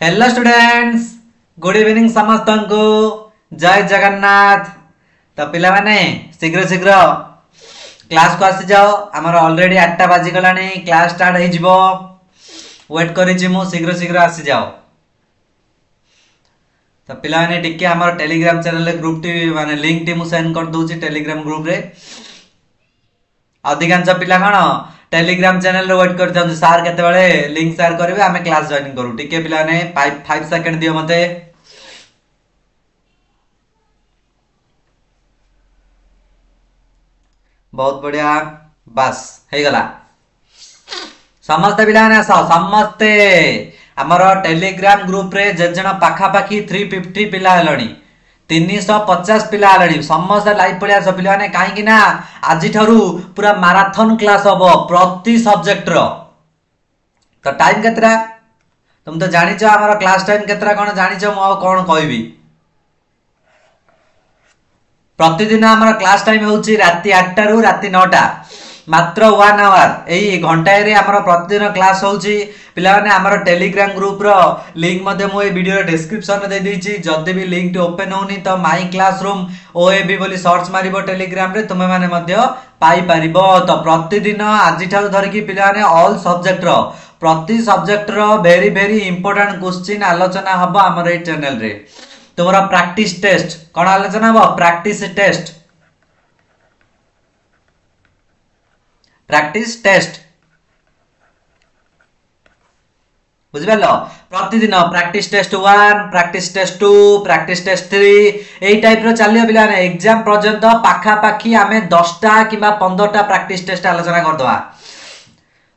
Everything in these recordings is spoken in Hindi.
हेलो स्टूडेंट्स, गुड इवनिंग समस्त को जय जगन्नाथ। तो पिला माने शीघ्र शीघ्र क्लास को आसी जाओ। आमर ऑलरेडी 8टा बाजी गलानी, क्लास स्टार्ट हो जिवो। वेट करिछि मु, शीघ्र शीघ्र आसी जाओ। तो पिला माने टिके आमर टेलीग्राम चैनल ग्रुप टी माने लिंक टी मु सेंड कर दूची टेलीग्राम ग्रुप रे। अधिकांश पिला कौन टेलीग्राम चैनल रे वेट करते हैं सार केते बेले लिंक शेयर करेंगे, आम क्लास जॉइन करू। टिके पिला ने 5 सेकंड दियो मते। बहुत बढ़िया, बस हे गला। समस्त पिला ने आसो, समस्ते हमर टेलीग्राम ग्रुप रे जण पाखा पाखी 350 पिला हेलणी, 350 पिला हेलणी। समस्त लाइव पड़िया सब पिला ने काहे ना आज ठारू पूरा मैराथन क्लास हबो प्रति सब्जेक्ट रो। तो टाइम केतरा तुम तो जानि छ, हमर क्लास टाइम केतरा कोन जानि छ, मु कोन कहबी। प्रतिदिन हमर क्लास टाइम होउची राति 8टा रु राति 9टा, मात्र 1 आवर। एई घंटाए रे हमर प्रतिदिन क्लास होउची। पिला माने हमर टेलीग्राम ग्रुप रो लिंक मध्ये मु ए वीडियो रे डिस्क्रिप्शन रे दे दीची। जदि भी लिंक टी ओपन होनी तो माई क्लासरूम ओएबी बोली सर्च मारिबो टेलीग्राम रे, तुमे माने मध्ये पाई परिबो। तो प्रतिदिन आज ठारू धरि की पिला माने ऑल सब्जेक्ट रो प्रति सब्जेक्ट रो वेरी वेरी इंपोर्टेंट क्वेश्चन आलोचना हबो हमर ए चैनल रे। तुमरा प्रैक्टिस टेस्ट कोन आलोचना हबो? प्रैक्टिस टेस्ट, प्रैक्टिस टेस्ट बुझिपालो। प्रतिदिन practice test 1, practice test 2, practice test 3 एई टाइप रो चलियो पिला ने। एग्जाम पर्यंत पाखा पाखी आमे 10टा किबा 15टा प्रैक्टिस टेस्ट आलोचना करदवा,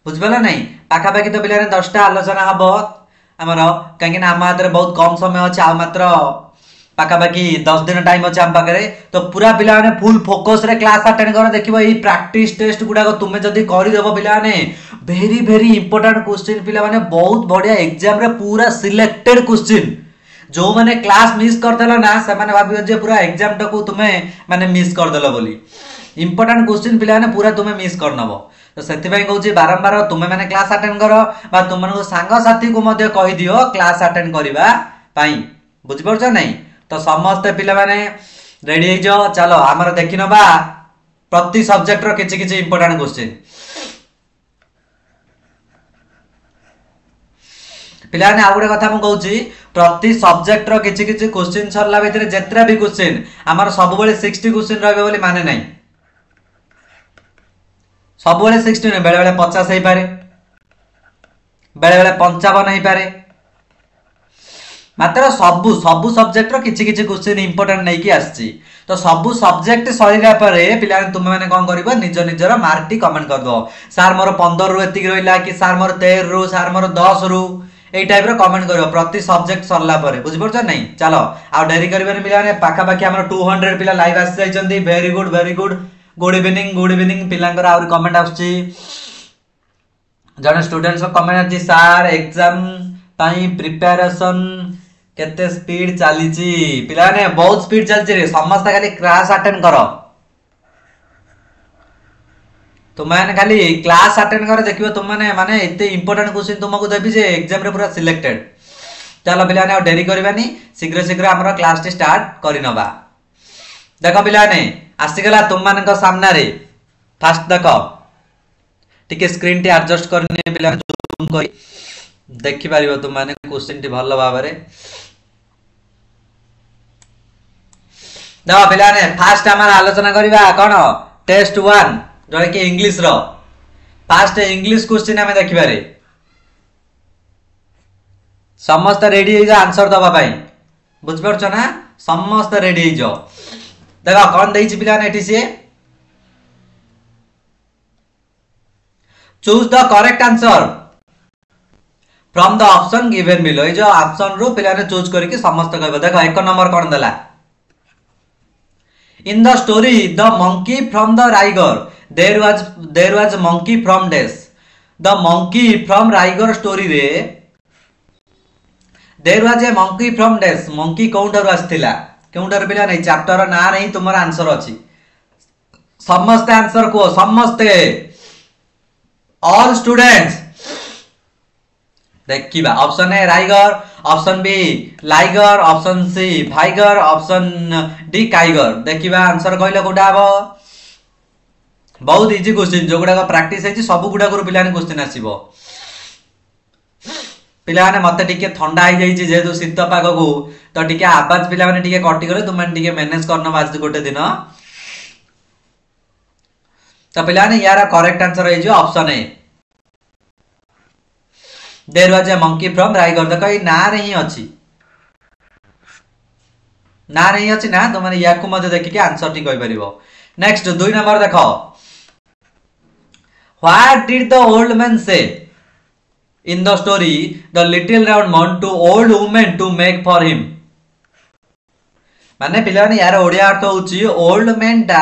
बुझिपालो नै। पाखा पाखी तो पिला ने 10टा आलोचना हबो हमर, काहे ना हम हाथ रे बहुत कम समय अछि, आ मात्र पाखा पाखी 10 दिन टाइम अछि हम पाखरे। तो पूरा पिला ने फुल फोकस रे क्लास अटेंड कर। देखिबो एई प्रैक्टिस टेस्ट गुडा को तुमे जदी करि देबो पिला ने वेरी वेरी इंपोर्टेंट क्वेश्चन पिला माने बहुत बढ़िया एग्जाम रे पूरा सिलेक्टेड क्वेश्चन। जो माने क्लास मिस कर देलो ना से माने भाबियो जे पूरा एग्जाम टा को तुमे माने मिस कर देलो बोली। इंपोर्टेंट क्वेश्चन पिला ने पूरा तुमे मिस कर नबो। तो सेति भाई कहूची बारंबार तुमे माने क्लास अटेंड करो, बा तुम मानको सांग साथी को मध्ये कहि दियो क्लास अटेंड करिबा पई, बुझि परछो नै। तो समस्त पिला माने रेडी हो जाओ। चलो हमर देखि नबा प्रति सब्जेक्ट रो किछि किछि इंपोर्टेंट क्वेश्चन। पिला ने आ गुडे कथा म कहूची, प्रति सब्जेक्ट रो किछि किछि क्वेश्चन सरला भितरे जेत्रा भी क्वेश्चन हमर सब बेले 60 क्वेश्चन रहबे बोली माने नै। सब बेले 60 नै, बेले बेले 50 हेई पारे, बेले बेले 55 हेई पारे। मात्र सबु सबु सब्जेक्ट रो किछि किछि क्वेश्चन इंपोर्टेंट नै कि आछि। तो सबु सब्जेक्ट सरीला परे पिला तुम माने कोन करबो, निज निजर मार्क टी कमेंट कर दो। सर मोर 15 रु एतिक रहिला, कि सर मोर 13 रु, सर मोर 10 रु, एई टाइप रो कमेंट करियो प्रति सब्जेक्ट सरला परे, बुझि परछ नै। चलो आ डेरी करबे पिला ने पाखा पाखी हमर 200 पिला लाइव आसी जाइचंदी। Very good very good, good evening पिलांकर आउर कमेंट आछि। जने स्टूडेंट्स को कमेंट आछि, सर एग्जाम ताई प्रिपरेशन केते स्पीड चली छी। पिला ने बहुत स्पीड चलची रे, समस्त खाली क्लास अटेंड करो। तुम माने खाली क्लास अटेंड कर, देखिबो तुम माने माने एते इंपोर्टेंट क्वेश्चन तुमको देबी जे एग्जाम रे पूरा सिलेक्टेड। चलो पिला ने डेरी करबानी, शीघ्र शीघ्र हमर क्लास टी स्टार्ट करि नबा। देखो पिला ने आसी गला तुम माने को सामने रे। फास्ट देखो टिके स्क्रीन टी एडजस्ट करने पिला जूम करी देखि पारिबो तुम माने क्वेश्चन टी भलो भाबरे। देखो पिला ने फास्ट हमर आलोचना करिबा कोन टेस्ट 1 जो कि इंग्लिश रो। फास्ट इंग्लिश क्वेश्चन हमें देखि बारे। समस्त रेडी हो जा आंसर दबा पाई, बुझ परछो ना। समस्त रेडी हो जाओ। देखो कोन देई छी पिला ने एठी से choose the correct answer from the option given below. ए जो ऑप्शन रो पिला ने चूज करके समस्त कहबो। देखो एक नंबर कोन देला, in the story the monkey from the राइगर देयर वाज मंकी फ्रॉम डेस। द मंकी फ्रॉम राइगर स्टोरी रे there was a monkey from डेस। मंकी कोउंटर आस्थिला, कोउंटर पिला नै चैप्टर ना नै तुमर आंसर अछि। समस्त आंसर को समस्त ऑल स्टूडेंट्स देखिबा ऑप्शन ए राइगर, option B liger, option C भाइगर, ऑप्शन डी काइगर। देखिबा आंसर कहले कोडा हबो। बहुत इजी क्वेश्चन जो गुडा प्रैक्टिस है सब गुडा को पिलाने क्वेश्चन आसीबो। पिलाने मते टिके ठंडा हो जाई जेहेतु शीत पाग को तो टिके आवाज पिलाने टिके कटि गले तुम टिके मैनेज करना आज गोटे दिन। तो पिलाने यार करेक्ट आंसर है जो option A there was a monkey from राइगर। देखो ये ना रे ही अछि, ना रे ही अछि ना तो माने या को मते देखि के आंसर टी कहि परिबो। नेक्स्ट 2 नंबर देखो what did the old man से in the story the little round man to old woman to make for him। माने पिलाने यार ओडिया अर्थ होची ओल्ड मैन टा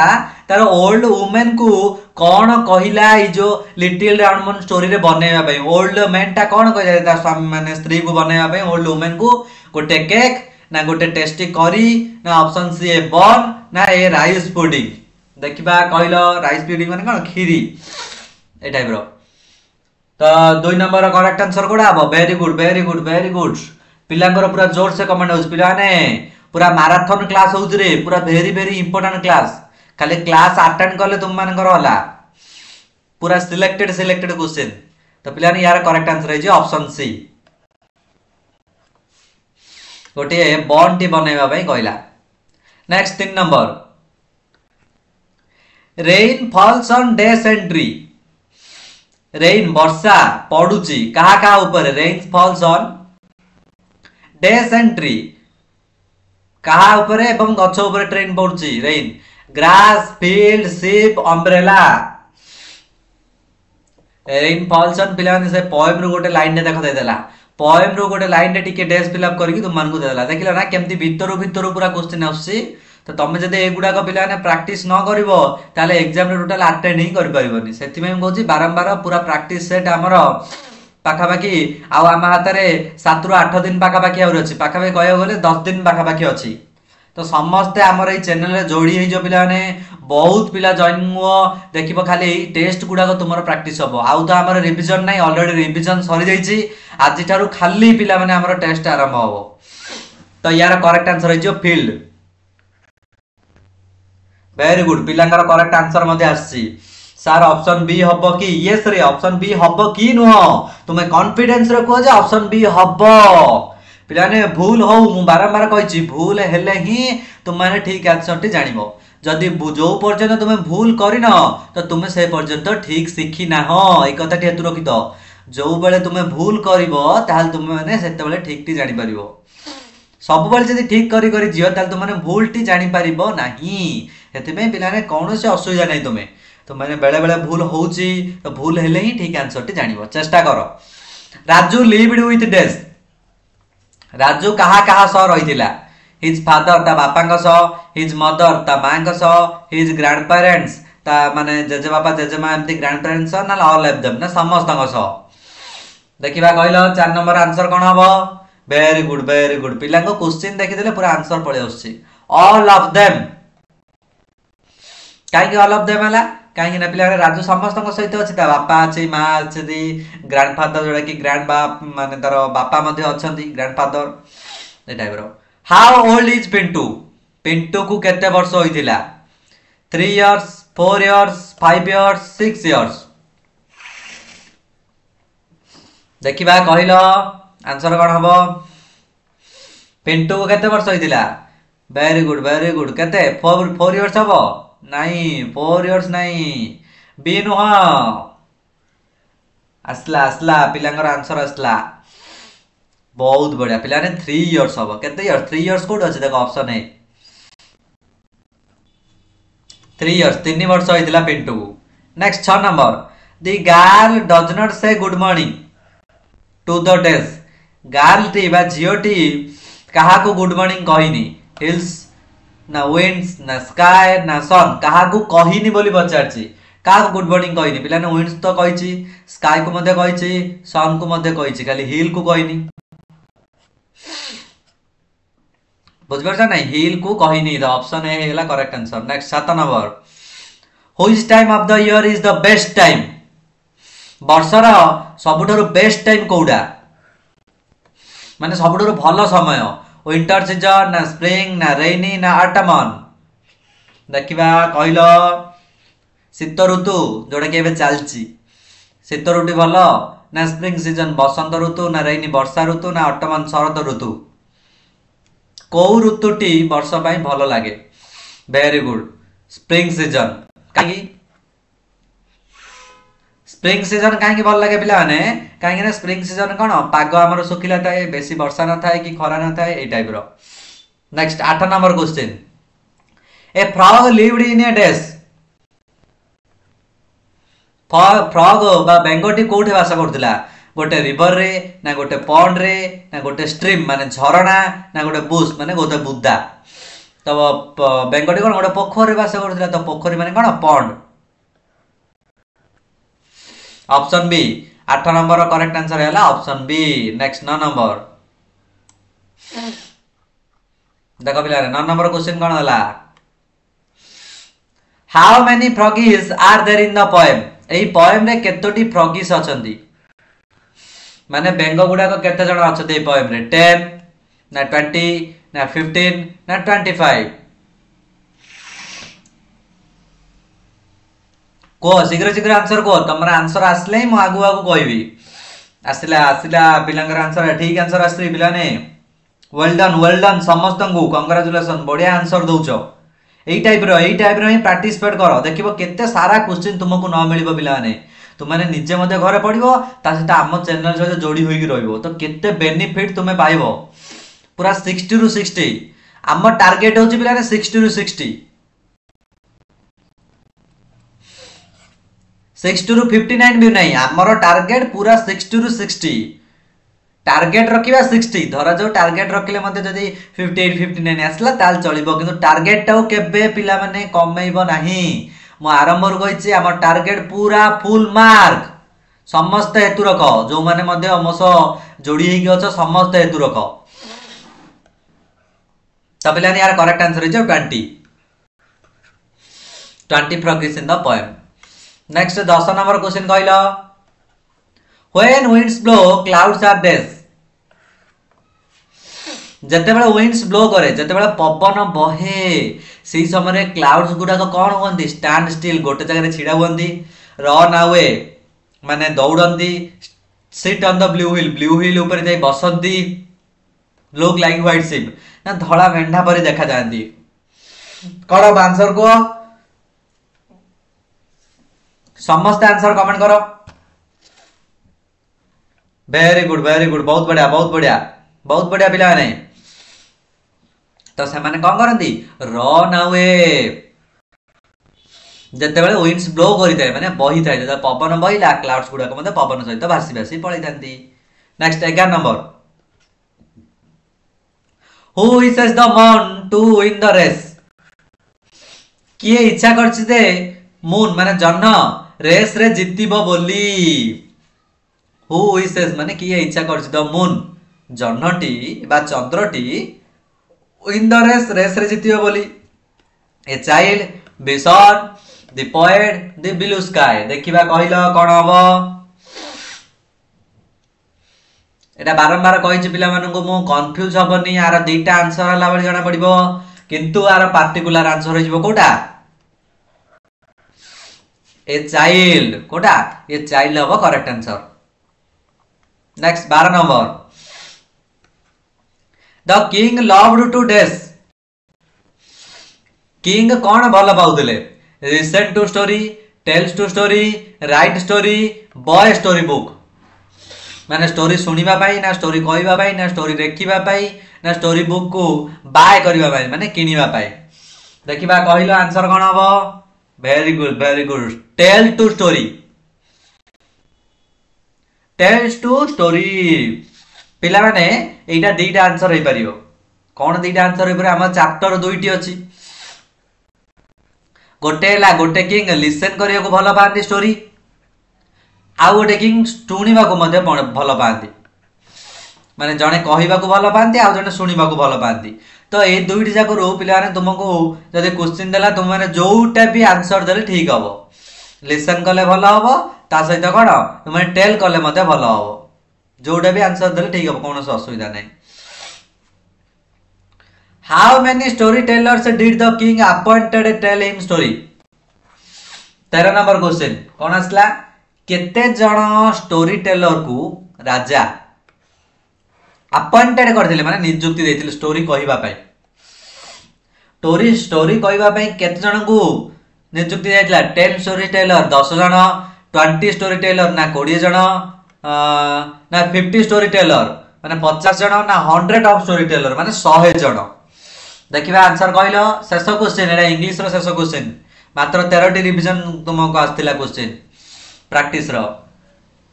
तार ओल्ड वुमेन को कौन कहिला ई जो लिटिल राउंड मैन स्टोरी रे बनेवा पई। ओल्ड मैन टा कौन कहिला तार स्वामी माने स्त्री को बनेवा पई ओल्ड वुमेन को गोटे केक ना गोटे टेस्टी करी ना ऑप्शन सी ए बन ना ए राइस पुडिंग। देखिबा कहलो राइस पुडिंग माने कोन खीरी ए टाइप रो। तो 2 नंबर करेक्ट आंसर कोडा हबो। Very good very good very good. पिलांगर पूरा जोर से कमेंट होस पिलाने पूरा मैराथन क्लास होउछ रे पूरा वेरी वेरी इंपोर्टेंट क्लास। खाली क्लास अटेंड करले तुम मानकर होला पूरा सिलेक्टेड क्वेश्चन। तो पिलाने यार करेक्ट आंसर है जे ऑप्शन सी गोटे बॉन्ड टी बनेवा पई कहला। Next 3 number rain falls on dash and tree. Rain वर्षा पड़ुची कहा कहा ऊपर rain falls on dash and tree कहा ऊपर एवं गछ ऊपर ट्रेन पड़ुची rain grass field ship umbrella. Rain falls on पिला से पोएम रो गोटे लाइन ने देख दे देला पोएम रो गोटे लाइन ने टिके डेस फिल अप करके तुम मान को दे देला। देखिला ना केमती भीतर भीतर पूरा क्वेश्चन आसी। तो तुम जदि एगुडा को पिलाने प्रैक्टिस न करिवो ताले एग्जाम रे टोटल अटेंड ही कर परिबोनी। सेति में कहूची बारंबार पूरा प्रैक्टिस सेट हमर पाखा बाकी आ आम हाथ में 7 ରୁ 8 दिन पाखा बाकी आउर अछि पाखा बाकी कहयो गले 10 दिन पाखा बाकी अछि। तो समस्ते हमर ए चैनल रे जोड़ी हे जो पिलाने बहुत पिला जॉइन हुओ देखिबो खाली ए टेस्ट गुडा को तुमरो प्रैक्टिस हबो। आउ तो हमर रिवीजन नै ऑलरेडी रिवीजन सरी जाईची आज थारु खाली पिला माने हमर टेस्ट आरंभ हबो। तो यार करेक्ट आंसर है जो फील्ड। वेरी गुड पिलांगर करेक्ट आंसर मध्ये आसी सर ऑप्शन बी हबो कि यस रे ऑप्शन बी हबो कि नुह तुमे कॉन्फिडेंस रे कहो जे ऑप्शन बी हबो। पिलाने भूल हो मु बारंबार कहिची भूल हेले ही तुम माने ठीक आंसर टी जानिबो। जदि जो पर्यंत तुमे भूल करिन तो तुमे से पर्यंत ठीक सिखि ना हो ए कथा टी हेतु रखि दो। जो बेले तुमे भूल करिवो ताहाल तुमे माने सेते बेले ठीक टी जानि परिबो। सब बेले जदि ठीक करी जियो ताहाल तुम माने भूल टी जानि परिबो नाही। हेतिमे पिलाने कौन से असुविधा नहीं तुमे तो मैंने बेले बेले भूल होउची तो भूल हेले ही ठीक आंसर टी जानिबो चेष्टा करो। Raju lived with death. Raju कहा कहा सह रहितिला हिज फादर ता बापा सह हिज मदर ता मां सह हिज ग्रैंड पेरेंट्स ता माने जेजे बापा जेजे मां एमती ग्रैंड पेरेंट्स ना ऑल ऑफ देम ना समस्त सह। देखिबा कहलो 4 नंबर आंसर कोन हबो। वेरी गुड पिला को क्वेश्चन देखि देले पूरा आंसर पळे आछी ऑल ऑफ देम। काहे ऑल ऑफ देम हला काहे ना पिला राजू समस्त सहित अछि ता बापा अछि मां अछि ग्रैंड फादर जोडा कि ग्रैंड बाप माने तार बापा मध्ये अछंती ग्रैंड फादर ए टाइप रो। How old is Pintu. Pintu को केते वर्ष होइतिला 3 इयर्स 4 इयर्स 5 इयर्स 6 इयर्स। देखिबा कहिलो आंसर कोन हबो। पिंटू को केते वर्ष होइतिला। वेरी गुड केते 4 इयर्स हबो नहीं 4 इयर्स नहीं बी नुह आसला पिलांगर आंसर आसला बहुत बढ़िया पिलाने 3 इयर्स हबो। केते इयर्स 3 इयर्स कोड अछि देखो ऑप्शन ए 3 इयर्स 3 वर्ष होइतिला Pintu. Next 6 number the girl does not say good morning to the dash. Girl टी बा जियो टी कहा को गुड मॉर्निंग कहिनी हिल्स ना विंड्स ना स्काई ना सन कहा को कहिनी बोली पचारची कहा को गुड मॉर्निंग कहिनी पिलाने विंड्स तो कहिची स्काई को मध्ये कहिची सन को मध्ये कहिची खाली हिल को कहिनी बुझबर छ नहीं हिल को कहिनी द ऑप्शन ए हेला correct answer. Next 7 number which time of the year is the best time. वर्षर सबुठारु बेस्ट टाइम कोडा माने सबुठु भल समय विंटर सीजन ना स्प्रिंग ना रेनी ना ऑटमन देखिबा कहल शीत ऋतु जोड़ा कि एबे चलची शीत ऋतु भल ना स्प्रिंग सीजन बसंत ऋतु ना रेनी वर्षा ऋतु ना ऑटमन शरद ऋतु को ऋतुटी वर्ष पाई भल लागे वेरी गुड स्प्रिंग सीजन कहीं स्प्रिंग सीजन कहीं भल लगे पिलाने कहीं स्प्रिंग सीजन कौन पाग आमर सुखिला थाए बेसी वर्षा न थाए कि खरा न थाए ए टाइप रो next 8 number question a frog lived in a dash frog बा बेंगटी कोठे वास करथिला गोटे रिवर रे ना गोटे पॉन्ड रे ना गोटे स्ट्रीम माने झरणा ना गोटे बुश माने गोटे बुद्दा तो बेंगटी कोन गोटे पोखरी वास करथिला तो पोखरी माने कोन pond option B 8 number correct answer है ऑप्शन बी नेक्स्ट 9 नंबर देखो पिला 9 नंबर क्वेश्चन कोन हला how many froggies are there in the poem एई पोएम रे केतोटी फ्रॉगीज अछंती माने बेंग गुडा को केते जण अछते एई पोएम रे 10 ना 20 ना 15 ना 25 को शीघ्र शीघ्र आंसर को तुम आंसर आसले ही आगु आगु कहबी आसला आसला पिलांगर आंसर ठीक आंसर आसली पिलाने वेल डन समस्त को कांग्रेचुलेशन बढ़िया आंसर दउचो एई टाइप रो ही पार्टिसिपेट करो देखिबो केते सारा क्वेश्चन तुमको न मिलिबो पिलाने तुमने निजे मते घरे पढिबो ता सहित आम चैनल सहित जोड़ी होई रहइबो तो केते बेनिफिट तुमे पाइबो पूरा 60 रु 60 आम टार्गेट होची पिलाने 60 रु 60 60 रु 59 भी नहीं आमर टार्गेट पूरा 60 रु 60 टार्गेट रखिबा 60 धरा जो टार्गेट रखिले मते जदी 58 59 आसला ताल चलिबो किंतु टार्गेट टाउ केबे पिला माने कमेइबो नाही मो आरंभ रु कहिछि हमर टार्गेट पूरा फुल मार्क समस्त हेतु रख जो माने मध्ये अमस जोड़ी हेकि अछ समस्त हेतु रख त पिलानी यार correct answer is 20 froggies in the poem next 10 number question कहलो When winds blow, clouds are this. जतेबेले winds blow करे जतेबेले पवन बहे सेही समय क्लाउड्स गुडा को कोन होंदी स्टैंड स्टिल गोटे जगह छिड़ा होंदी रन अवे माने दौड़ंदी सिट ऑन द ब्लू हिल ऊपर जाई बसंती लुक लाइक व्हाइट शिप ना धला मेंढा परी देखा जांदी करो आंसर को समस्त आंसर कमेंट करो वेरी गुड बहुत बढ़िया पिला ने तो से माने कोन करंदी रन अवे जतेबेले विंड्स ब्लो करि थाए माने बही थाए जदा पवन बहिला क्लाउड्स गुडा को मते पवन सहित भासी भासी पळै थांती next 11 number who is the moon to win the race किए इच्छा करछि दे मून माने जन्न रेस रे जितिबो बोली हु विशेष माने किए इच्छा करछि द मून जन्नटी बा चंद्रटी इन द रेस रे जितिबो बोली a child vision the poet the blue sky देखिबा कहिलो कोन हबो एटा बारंबार कहिछि पिला मानको मो कंफ्यूज हबनी यार दुईटा आंसर हला बळी जणा पडिबो किंतु यार पार्टिकुलर आंसर होइबो कोटा ए चाइल्ड कोटा ए चाइल्ड हबो correct answer next 12 number the king loved to dash king कौन भल पाउतले listen to story tells to story write story buy story book माने स्टोरी सुनिबा पाई ना स्टोरी कहइबा पाई ना स्टोरी देखिबा पाई ना स्टोरी बुक को बाय करिबा पाई माने किनिबा पाई देखिबा कहिलो आंसर कोन हबो very good tell two story tells to story पिला माने एटा दुईटा आंसर होई परियो कोन दुईटा आंसर होई पर हम चैप्टर दुईटी अछि गोटे किंग लिसन करिया को भलो पांती स्टोरी आ गोटे किंग सुनिबा को मध्ये भलो पांती माने जने कहिबा को भलो पांती आ जने सुनिबा को भलो पांती तो ए दुईटी जाक रो पिला माने तुमको जदि क्वेश्चन देला तुम माने जोटा भी आंसर देले ठीक हबो लिसन कले भलो हबो ता सहित कोन तुम टेल कले मध्ये भलो हबो जोटा भी आंसर देले ठीक हम कौन असुविधा नहीं। How many story tellers did the king appointed tell him story. 13 number question कौन आसला केते जण स्टोरी टेलर को राजा अपॉइंटेड करथिले माने नियुक्ति देथिले स्टोरी कहिबा पई। स्टोरी कहिबा पई केते जण को नियुक्ति देथिला 10 स्टोरी टेलर 10 जण 20 स्टोरी टेलर ना 20 जण ना 50 स्टोरी टेलर माने 50 जण ना 100 ऑफ स्टोरी टेलर माने 100 जण। देखिबा आंसर कहलो शेष क्वेश्चन एटा इंग्लिश रो शेष क्वेश्चन मात्र 13 टी रिवीजन तुमको आस्तिला क्वेश्चन प्रैक्टिस रो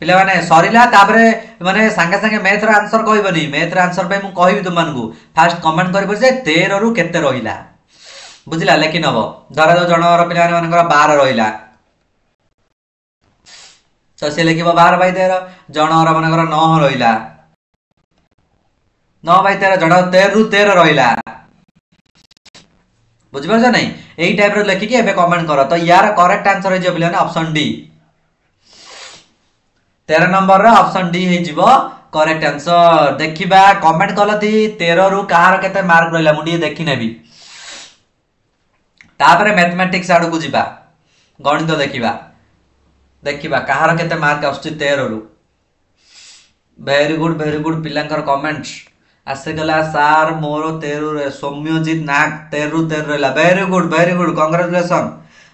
पिला माने सरीला तापरे माने संगे संगे मैथ रो आंसर कहबनी मैथ रो आंसर पे मु कहबी तुम मानकू फास्ट कमेंट करबो जे 13 रु केते रहिला बुझिला लेकिन हबो धरा दो जनर पिला मानकर 12 रहिला तो से लेखिबो 12 बाय 13 जनर मानकर 9 रहिला 9 बाय 13 जण 13 रु 13 रहिला बुझि परछ नै एई टाइप रो लेखि के एबे कमेंट करो तो यार करेक्ट आंसर हो जे पिला ऑप्शन डी 13 नंबर रो ऑप्शन डी हे जिवो करेक्ट आंसर। देखिबा कमेंट कलथि 13 रु कहार केते मार्क रहला मु डी देखि नेबी तापरे मैथमेटिक्स आडू को जिबा गणित देखिबा कहार केते मार्क आछी 13 रु। वेरी गुड पिलांकर कमेंट्स आसे गला सार मोर 13 रे सौम्यजीत नाग 13 रु 13 रहला। वेरी गुड कांग्रेचुलेशन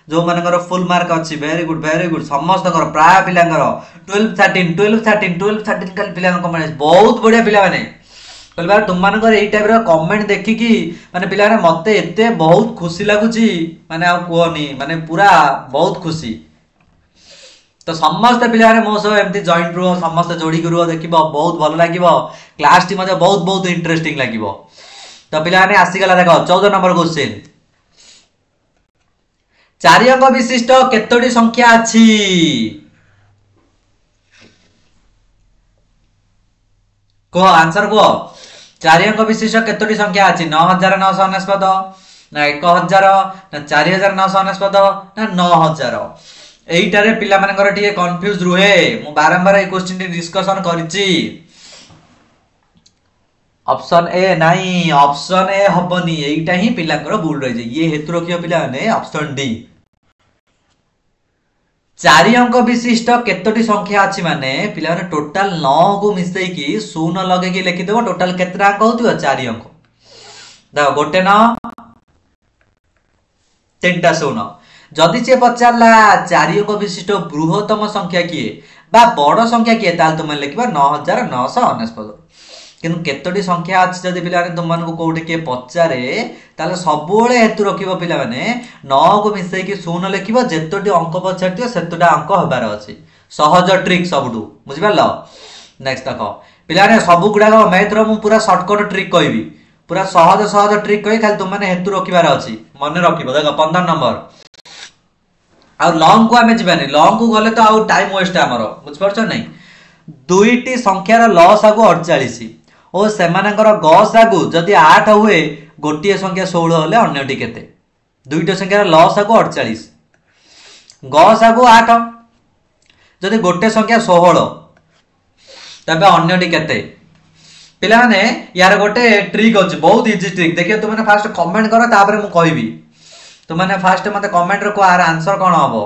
जो मानकर फुल मार्क अच्छी वेरी गुड समस्त प्राय पिलांकर 12 13 कल पिला कमेंट बहुत बढ़िया पिला माने कहबा तुम मानकर एई टाइप रो कमेंट देखि माने पिला ने मते एते बहुत खुशी लागुची माने आ कोनी माने पूरा बहुत खुशी तो समस्त पिला ने मो सब एमती जॉइंट रो समस्त जोड़ी करू देखिबो बहुत भलो लागिबो क्लास टी मते बहुत इंटरेस्टिंग लागिबो। तो पिला ने आसी गला देखो 14 नंबर क्वेश्चन 4 अंक विशिष्ट केतोटी संख्या अछि को आंसर को 4 अंक विशिष्ट केतोटी संख्या अछि 9999 ना 1000 ना 4999 ना 9000 एइटारे पिला मानकर टिके कंफ्यूज रुहे मु बारंबार ए क्वेश्चन टी डिस्कशन करिछि। ऑप्शन ए नहीं ऑप्शन ए हबनी एइटा ही पिलांकर भूल रहि जे ये हेतु रखियो पिला ने ऑप्शन डी 4 अंक विशिष्ट केतोटी संख्या अछि माने पिला ने टोटल 9 को मिसई की 0 लगे की लिखि देबो टोटल केतरा अंक होतिबो 4 अंक दा गोटे 9 तीनटा 0 जदि से पचारला 4 अंक विशिष्ट बृहत्तम संख्या किए बा बड़ संख्या किए ताल तुम लिखबा 9999 किंतु केतोटी संख्या अछि जदि पिला ने तुम मानको कोठे के पचारे ताले सबोळे हेतु रखिबो पिला माने 9 को मिसई की 0 लिखिबो जेतोटी अंक पचारतियो सेतोटा अंक हबार अछि सहज ट्रिक सबडू बुझि परलो। नेक्स्ट देखो पिला ने सब गुडा मैथ रो मु पूरा शॉर्टकट ट्रिक कहबी पूरा सहज ट्रिक कहि खाली तुम माने हेतु रखिबार अछि मने रखिबो देखो 15 नंबर आ लॉन्ग को हमें जिबानी लॉन्ग को गले तो आउ टाइम वेस्ट हमर बुझ परछ नै दुईटी संख्यार लॉस आगु 48 ओ सेमानकर गस आगु जदि 8 हुए गोटिए संख्या 16 होले अन्यटी केते दुईटा संख्यार लॉस आगु 48 गस आगु 8 जदि गोटे संख्या 16 तबे अन्यटी केते पिला ने यार गोटे ट्रिक अछि बहुत इजी ट्रिक देखियो तुम माने फास्ट कमेंट करो तापर मु कहबी तुम माने फास्ट मते कमेंट रो को आर आंसर कोन हबो।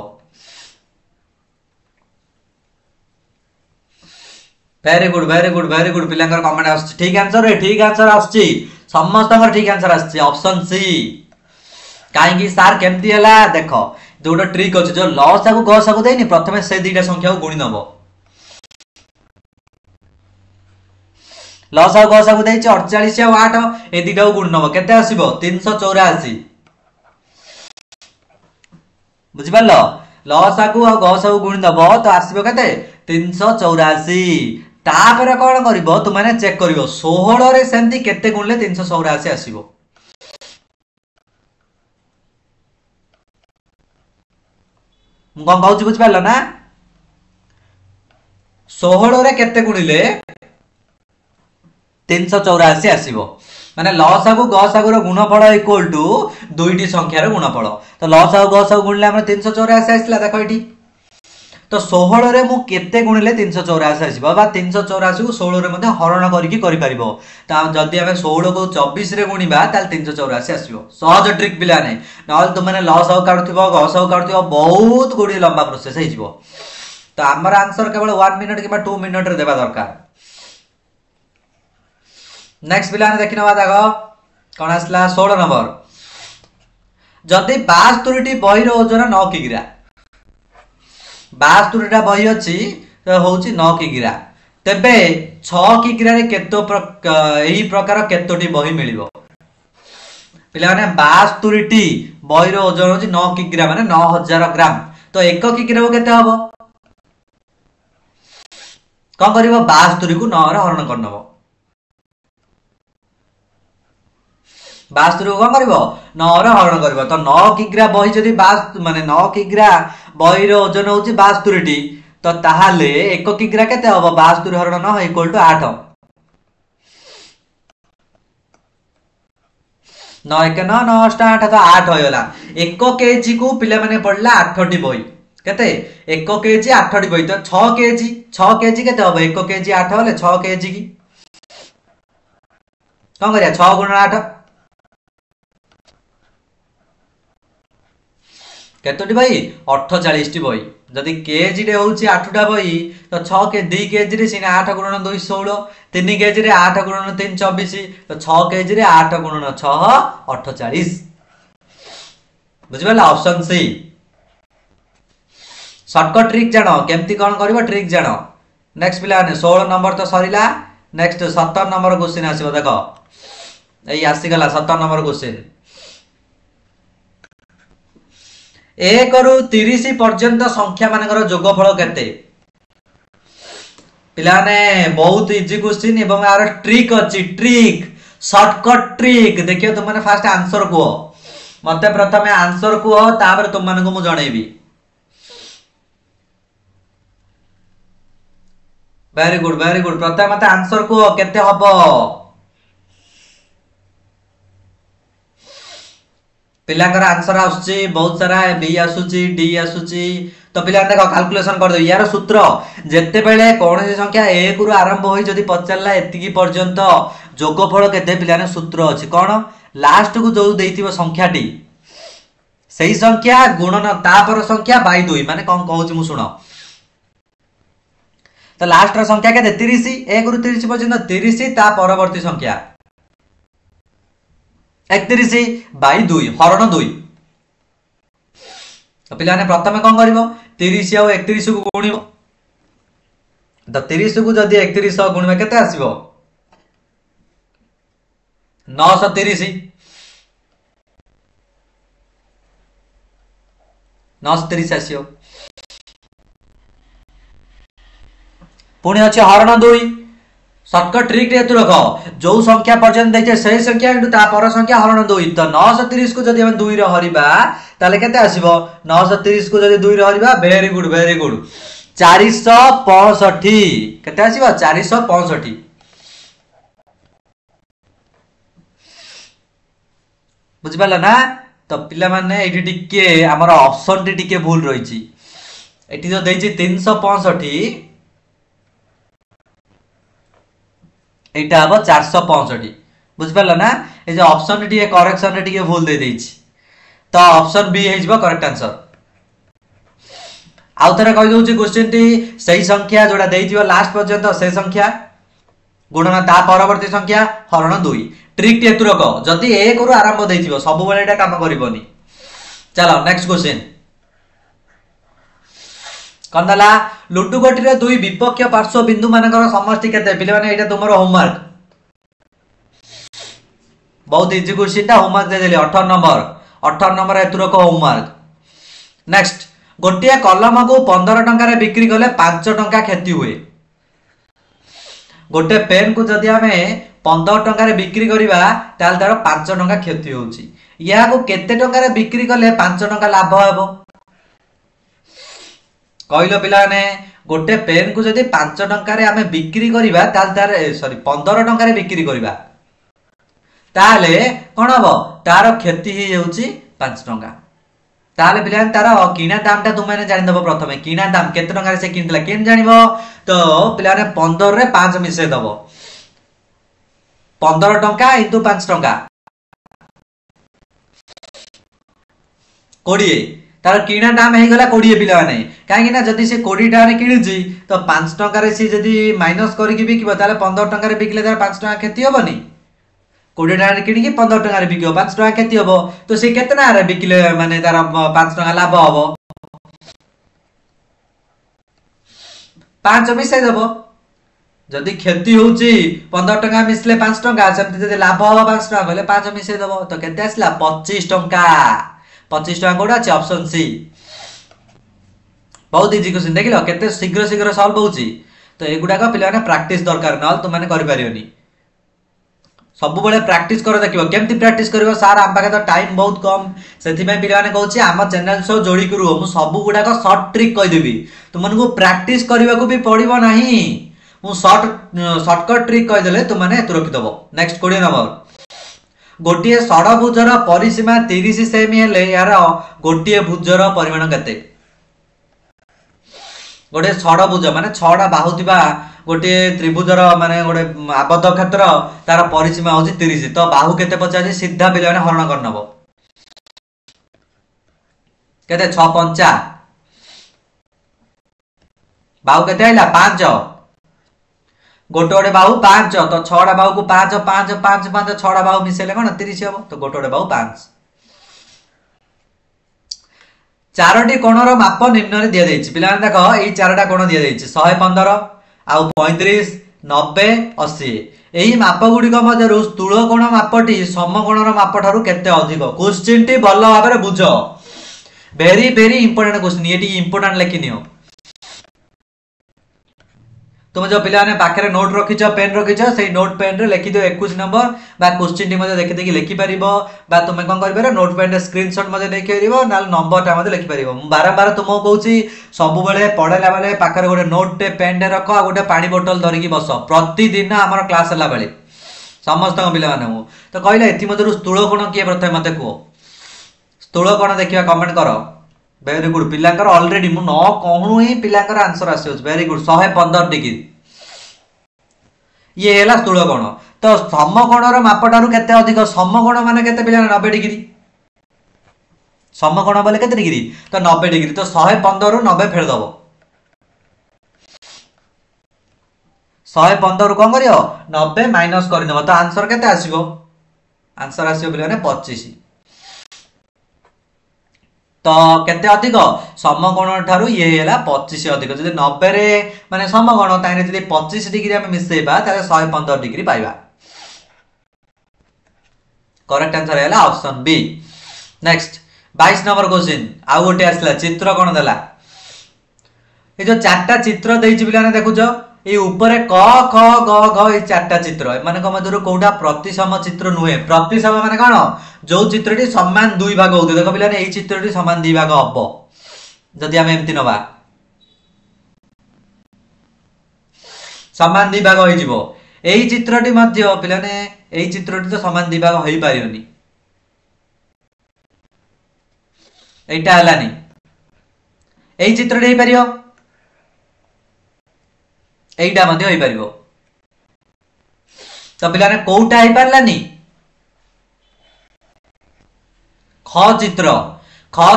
वेरी गुड पिलांकर कमेंट आछी ठीक आंसर आछी समस्त ठीक आंसर आछी ऑप्शन सी काहे कि सार केमती हला देखो जोटा ट्रिक अछि जो लॉस आगु गस आगु देनी प्रथमे से दुईटा संख्या को गुणी नबो लॉस आगु गस आगु देछि 48 और 8 ए दुईटा को गुणी नबो केते आसीबो 384 बुझि परलो लॉस आगु और गस आगु गुणी नबो तो आसीबो केते 384 तापर कोन करिवो तुम माने चेक करिवो 16 रे सेंती केते गुणले 384 आसीबो मु कोन कहउछि बुझि परलो ना 16 रे केते गुणिले 384 आसीबो माने लॉस आगु गस आगु रो गुणफल इक्वल टू दुईटी संख्या रो गुणफल तो लॉस आगु गस आगु गुणले हम 384 आसीला देखो एठी तो 16 रे मु केते गुणिले 384 आसीबो बा 384 को 16 रे मध्ये हरण करिकि करि परिबो ता जदी हमें 16 को 24 रे गुणिबा ताल 384 आसीबो सहज ट्रिक पिला नै नल तुम माने लॉस आउ काढुथिबो गॉस आउ काढुथिबो बहुत गुडी लंबा प्रोसेस हे जिवो तो हमर आंसर केवल 1 मिनिट किबा 2 मिनिट रे देबा दरकार नेक्स्ट पिला ने देखिनबा देखो कोन आसला 16 नंबर जदी 72 टी बही रो ओजन 9 किग्रा 72 टा बही अछि तो होउची 9 किग्रा तेबे 6 किग्रा रे केतो एही प्रकार केतोटी बही मिलिबो पिला माने 72 टी बही रो ओजन होची 9 किग्रा माने 9000 ग्राम तो 1 किग्रा को केते हबो कोन करिवो 72 को 9 रे हरण करनबो 72 को कोन करिवो 9 रे हरण करिवो तो 9 किग्रा बही जदी 72 माने 9 किग्रा बही रो ओजन होची 72 टी तो ताहाले 1 किग्रा केते हबो 72 हरण 9 इक्वल टू 8 9 1 9 9 8 तो 8 होयला 1 केजी को पिला माने पडला 8 टी बही केते 1 केजी 8 टी बही तो 6 केजी केते हबो 1 केजी 8 होले 6 केजी की कोन करिया 6 गुणन 8 केतोटी बही 48 टी बही जदी केजी रे होची 8 टा बही तो 6 के 2 केजी रे सिने 8 गुणन 2 16 3 केजी रे 8 गुणन 3 24 तो 6 केजी रे 8 गुणन 6 48 बुझिबला ऑप्शन सी शॉर्टकट ट्रिक जानो केमती कोन करबो ट्रिक जानो नेक्स्ट पिला ने 16 नंबर तो सरीला नेक्स्ट 17 नंबर क्वेश्चन आसीबो देखो एई आसी गला 17 नंबर क्वेश्चन 1 रु 30 पर्यंत संख्या मानकर जोगफल केते पिला ने बहुत इजी क्वेश्चन एवं यार ट्रिक अछि ट्रिक शॉर्टकट ट्रिक देखियो तुम माने फास्ट आंसर को मते प्रथमे आंसर को तापर तुम माने को मु जणेबी वेरी गुड प्रथमे मते आंसर को केते हबो पिलांकर आंसर आसुची बहुत सारा बी आसुची डी आसुची तो पिला देखो कैलकुलेशन कर दो यार सूत्र जेते बेले कोन संख्या 1 रु आरंभ होई जदी पचलला एतिकी पर्यंत जोगफल केते पिला ने सूत्र अछि कोन लास्ट को जो देइतिबो संख्याटी सही संख्या गुणन तापर संख्या बाई 2 माने कोन कहूची मु सुनो तो लास्ट रो संख्या केते 30 1 रु 30 पर्यंत 30 ता परवर्ती संख्या 31 बाई 2 हरण 2 तो पिला ने प्रथमे कोन करिवो 30 आ 31 को गुणिवो तो 30 को जदी 31 गुणिबे केते आसीबो 930 930 आसीओ पुणी अछि हरण 2 शॉर्टकट ट्रिक रे तू रखो जो संख्या पर्यंत दैछे सही संख्या इनटू ता पर संख्या हरण 2 तो 930 को जदी हम 2 रे हरिबा ताले केते आसीबो 930 को जदी 2 रे हरिबा वेरी गुड 465 केते आसीबो 465 बुझि पाला ना तो पिला माने एठी टिके हमर ऑप्शन टी टिके भूल रहिछि एठी जो दैछि 365 एटा अब 465 बुझ पाला ना ए जो ऑप्शन टी करेक्शन रे टी भूल दे देछि तो ऑप्शन बी हे जबो करेक्ट आंसर आउ थरे कहि दोछि क्वेश्चन टी सही संख्या जोडा देइथिबो लास्ट पर्यंत सही संख्या गुणन ता परवर्ती संख्या हरण 2 ट्रिक टी तुरक जदी 1 रु आरंभ देइथिबो सब बेले एटा काम करिवोनी चलो नेक्स्ट क्वेश्चन कंदला लुडु गोटी रे दुई विपक्ष पार्श्व बिंदु मानकर समष्टि केते पिले माने एटा तुमरो होमवर्क बहुत इजी क्वेश्चन ता होमवर्क दे देले 18 नंबर एतुरो को होमवर्क नेक्स्ट गोटिया कलम को 15 टंका रे बिक्री करले 5 टंका क्षति हुए गोटे पेन को जदी हमें 15 टंका रे बिक्री करिबा ताल तार 5 टंका क्षति होउची या को केते टंका रे बिक्री करले 5 टंका लाभ हेबो कहलो पिला ने गोटे पेन को जदी 5 टंका रे हमें बिक्री करिबा ताल तार सॉरी 15 टंका रे बिक्री करिबा ताले कोन हबो तार क्षति ही हेउची 5 टंका ताले पिला तार किणा दाम टा तुम जान दब प्रथम किणा दाम केते टंका से किनला केन जानिबो तो पिला 15 रे 5 मिसे दबो 15 टंका इंटू 5 टंका 20 तार किणा दाम हे गला 20 पिला नै काहे ना जदी से 20 टका रे किनिजी तो 5 टंका रे से जदी माइनस करके बिकिबो ताले 15 टंका रे बिकले तार 5 टंका खेती होबनी 20 टका रे किनि 15 टका रे बिकियो 5 टका खेती होबो तो से केतना रे बिकिले माने तार 5 टका लाभ होबो 5 मिसे देबो जदी खेती होउची 15 टका मिसले 5 टका सेमति जदी लाभ होबो 5 टका कहले 5 मिसे देबो तो केते आसला 25 टका 25 टका कोडा अछि ऑप्शन सी बहुत इजी क्वेश्चन देखिलो केते शीघ्र शीघ्र सॉल्व होउची तो एगुडा का पिलाने प्रैक्टिस दरकार नल तुम माने करि परियोनी सब बेले प्रैक्टिस कर देखियो केमति प्रैक्टिस करिवो सार आम पाखे तो टाइम बहुत कम सेथि में पिलाने कहउची आम चैनल सो जोड़ी करू मु सब गुडा का शॉर्ट ट्रिक कहि देबी तुमन को प्रैक्टिस करबा को भी पड़िबो नाही मु शॉर्टकट ट्रिक कहि देले तुम माने तुरखि दबो नेक्स्ट 20 नंबर गोटिए षडभुजर परिसीमा 30 सेमी हेले यार गोटिए भुजर परिमाण केते गोटे षडभुज माने 6टा बाहु थिबा गोटे त्रिभुजर माने गोटे आबद्ध क्षेत्र तार परिसीमा होची 30 तो बाहु केते पचासी सीधा पिला माने हरण कर नबो केते 6 पंचा बाहु केते आइला 5 गोटे गोटे बाहु 5 तो 6टा बाहु को 5 5 5 5 6टा बाहु मिसेले कोन 30 हबो तो गोटे गोटे बाहु 5 चारोटी कोणर माप निम्न रे दिया देछि पिला देखो एई चारटा कोण दिया देछि 115 आउ 35 90 80 एही माप गुडी को मध्यरु स्थूल कोण मापटी समकोणर माप ठारू केते अधिक क्वेश्चन टी भलो भाबरे बुझो वेरी वेरी इंपोर्टेंट क्वेश्चन एटी इंपोर्टेंट लेखि नियो तुम जो पिला ने पाखरे नोट रखिछ पेन रखिछ सेही नोट पेन रे लिखि दियो 21 नंबर बा क्वेश्चन टी मध्ये देखि देखि लिखि परिबो बा तुमे कोन करि परबो नोट पेन रे स्क्रीनशॉट मध्ये लिखि परिबो नाल नंबर ता मध्ये लिखि परिबो बार बार तुमको कहूची सब बेले पढेला बेले पाखरे गोटे नोट टे पेन रे रखो आ गोटे पानी बोतल धरि की बसो प्रतिदिन हमर क्लास हला बेले समस्त पिला माने तो कहले एथि मधुर स्थूल कोण किए प्रथम मते को स्थूल कोण देखिबा कमेंट करो वेरी गुड पिलांकर ऑलरेडी मु न कहणु ही पिलांकर आंसर आसी वेरी गुड 115 डिग्री ये हैला स्थूल कोण तो समकोणर मापटारु केते अधिक समकोण माने केते पिला 90 डिग्री समकोण बोले केते डिग्री तो 90 डिग्री तो 115 रु 90 फेर दबो 115 रु कोन करियो 90 माइनस करनबो तो आंसर केते आसीबो आंसर आसीबो पिला ने 25 तो केते अधिक समकोण ठारू ये हैला 25 अधिक जदि 90 रे माने समकोण ताने जदि 25 डिग्री हम मिसेबा ताले 115 डिग्री पाइबा करेक्ट आंसर हैला option B next 22 number question आ गोटे आसला चित्र कोन देला ए जो चारटा चित्र देइछि बिला ने देखुछो ए ऊपर क ख ग घ ए चारटा चित्र माने को मधुर कोडा प्रतिसम चित्र नुहे प्रतिसम माने कोन जो चित्रटी समान दुई भाग होते देखो पिलाने एई चित्रटी समान दुई भाग हबो जदि हम एमति नबा समान दुई भाग होई जिवो एई चित्रटी मध्य पिलाने एई चित्रटी तो समान दुई भाग होई पारियोनी एटा हलानी एई चित्रटी हेई पारियो एइटा मध्य होई पारिबो तो पिलाने कोउटा हेई पारलानी ख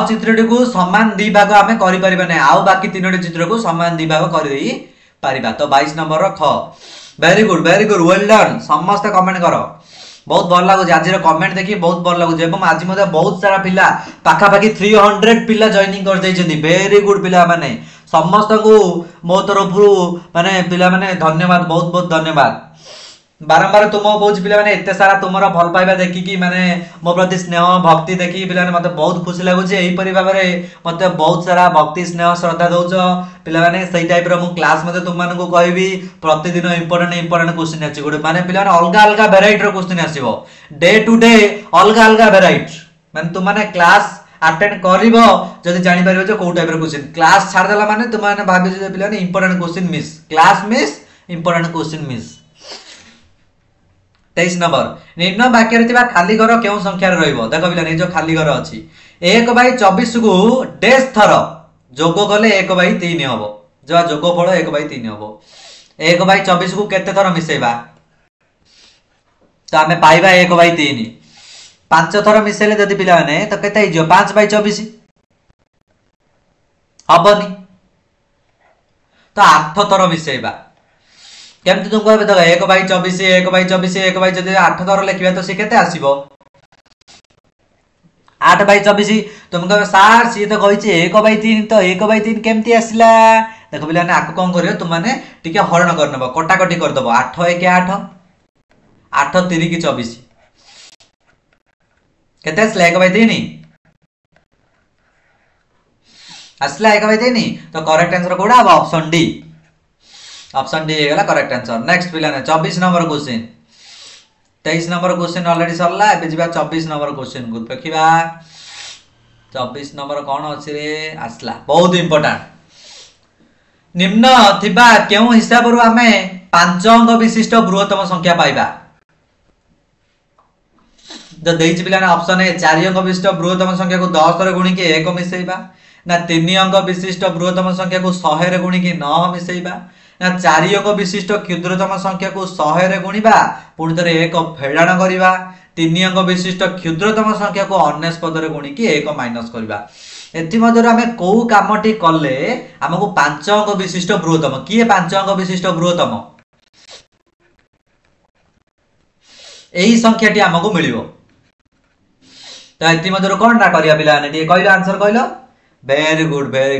चित्रटी को समान दी भाग आमे करि परिबा नै आउ बाकी तीनोटी चित्र को समान दी भाग करि देई पारिबा तो 22 नंबर रो ख वेरी गुड वेल डन समस्त कमेंट करो बहुत भल लागो आज कमेंट देखि बहुत भल लागो एवं आज मते बहुत सारा पिला पाखा पाखी 300 पिला जॉइनिंग कर दैछन्ती वेरी गुड पिला माने समस्त को मो तरफ माने पिला माने धन्यवाद बहुत बहुत धन्यवाद बारंबार तुम कहूँ पिला माने एते सारा तुमरा भल पाइबा देखि कि माने मो प्रति स्नेह भक्ति देखि पिला मते बहुत खुशी लागो जे एही परिबा रे मते बहुत सारा भक्ति स्नेह श्रद्धा दउछो पिला माने सही टाइप रो मु क्लास मते तुम मानको कहबी प्रतिदिन इंपोर्टेंट क्वेश्चन आछि गोटे माने पिला माने अलगा अलगा वेराइटी रो क्वेश्चन आसीबो डे टू डे अलगा अलगा वेराइटी माने तुम माने क्लास अटेंड करिवो जदि जानि परिबो जे को टाइप रो क्वेश्चन क्लास छाड़ देला माने तुम माने भाबि जे पिला माने important question miss class miss important question miss 23 number निम्न वाक्य रे खाली घर केउ संख्या रे रहइबो देखो पिला नै जो खाली घर अछि 1/24 को डेज थर जोग कले 1/3 हम जो जोगफल 1/3 हम 1/24 को केते थर मिसेबा तो आमे पाइबा 1/3 5 थर मिसेले जदि पिला माने तो केते हिजो 5/24 हबनी तो 8 थर मिसेबा केमती तुमको कहबे तो 1/24 1/24 1 जदि 8 थर लिखिबा तो से केते आसीबो 8/24 तुम कह सार सी तो कही 1/3 तो 1/3 केमती आसला देख पिला आकु कौन कर तुम मैंने टिके हरण करनब कटाकटी करदब 8 1 8 8 3 की 24 केते आसला 1/3 आसला 1/3 तो करेक्ट आंसर कोडा अब ऑप्शन डी हे गला करेक्ट आंसर। नेक्स्ट पिला 24 number question 23 number question already सरला एबे जिबा 24 नंबर क्वेश्चन को देखिबा 24 नंबर कौन अछि रे आसला बहुत इंपोर्टेंट निम्न थिबा केउ हिसाब रु हमें 5 अंक विशिष्ट बृहत्तम संख्या पाइबा तो देइछ पिला ऑप्शन ए 4 अंक विशिष्ट बृहत्तम संख्या को 10 रे गुणी के 1 मिसेइबा ना 3 अंक विशिष्ट बृहत्तम संख्या को 100 रे गुणी के 9 मिसेइबा ना 4 अंक विशिष्ट क्षुद्रतम संख्या को 100 रे गुणीबा पुणी तरे 1 फेडाण करिबा 3 अंक विशिष्ट क्षुद्रतम संख्या को 19 पद रे गुणी के 1 माइनस करिबा एथि मधुर हमें को कामटी कले हमको 5 अंक विशिष्ट बृहत्तम किए 5 अंक विशिष्ट बृहत्तम एही संख्याटी हमको मिलिबो तो एथि मधुर कोनटा करिया पिला ने टी कहलो आंसर कहलो वेरी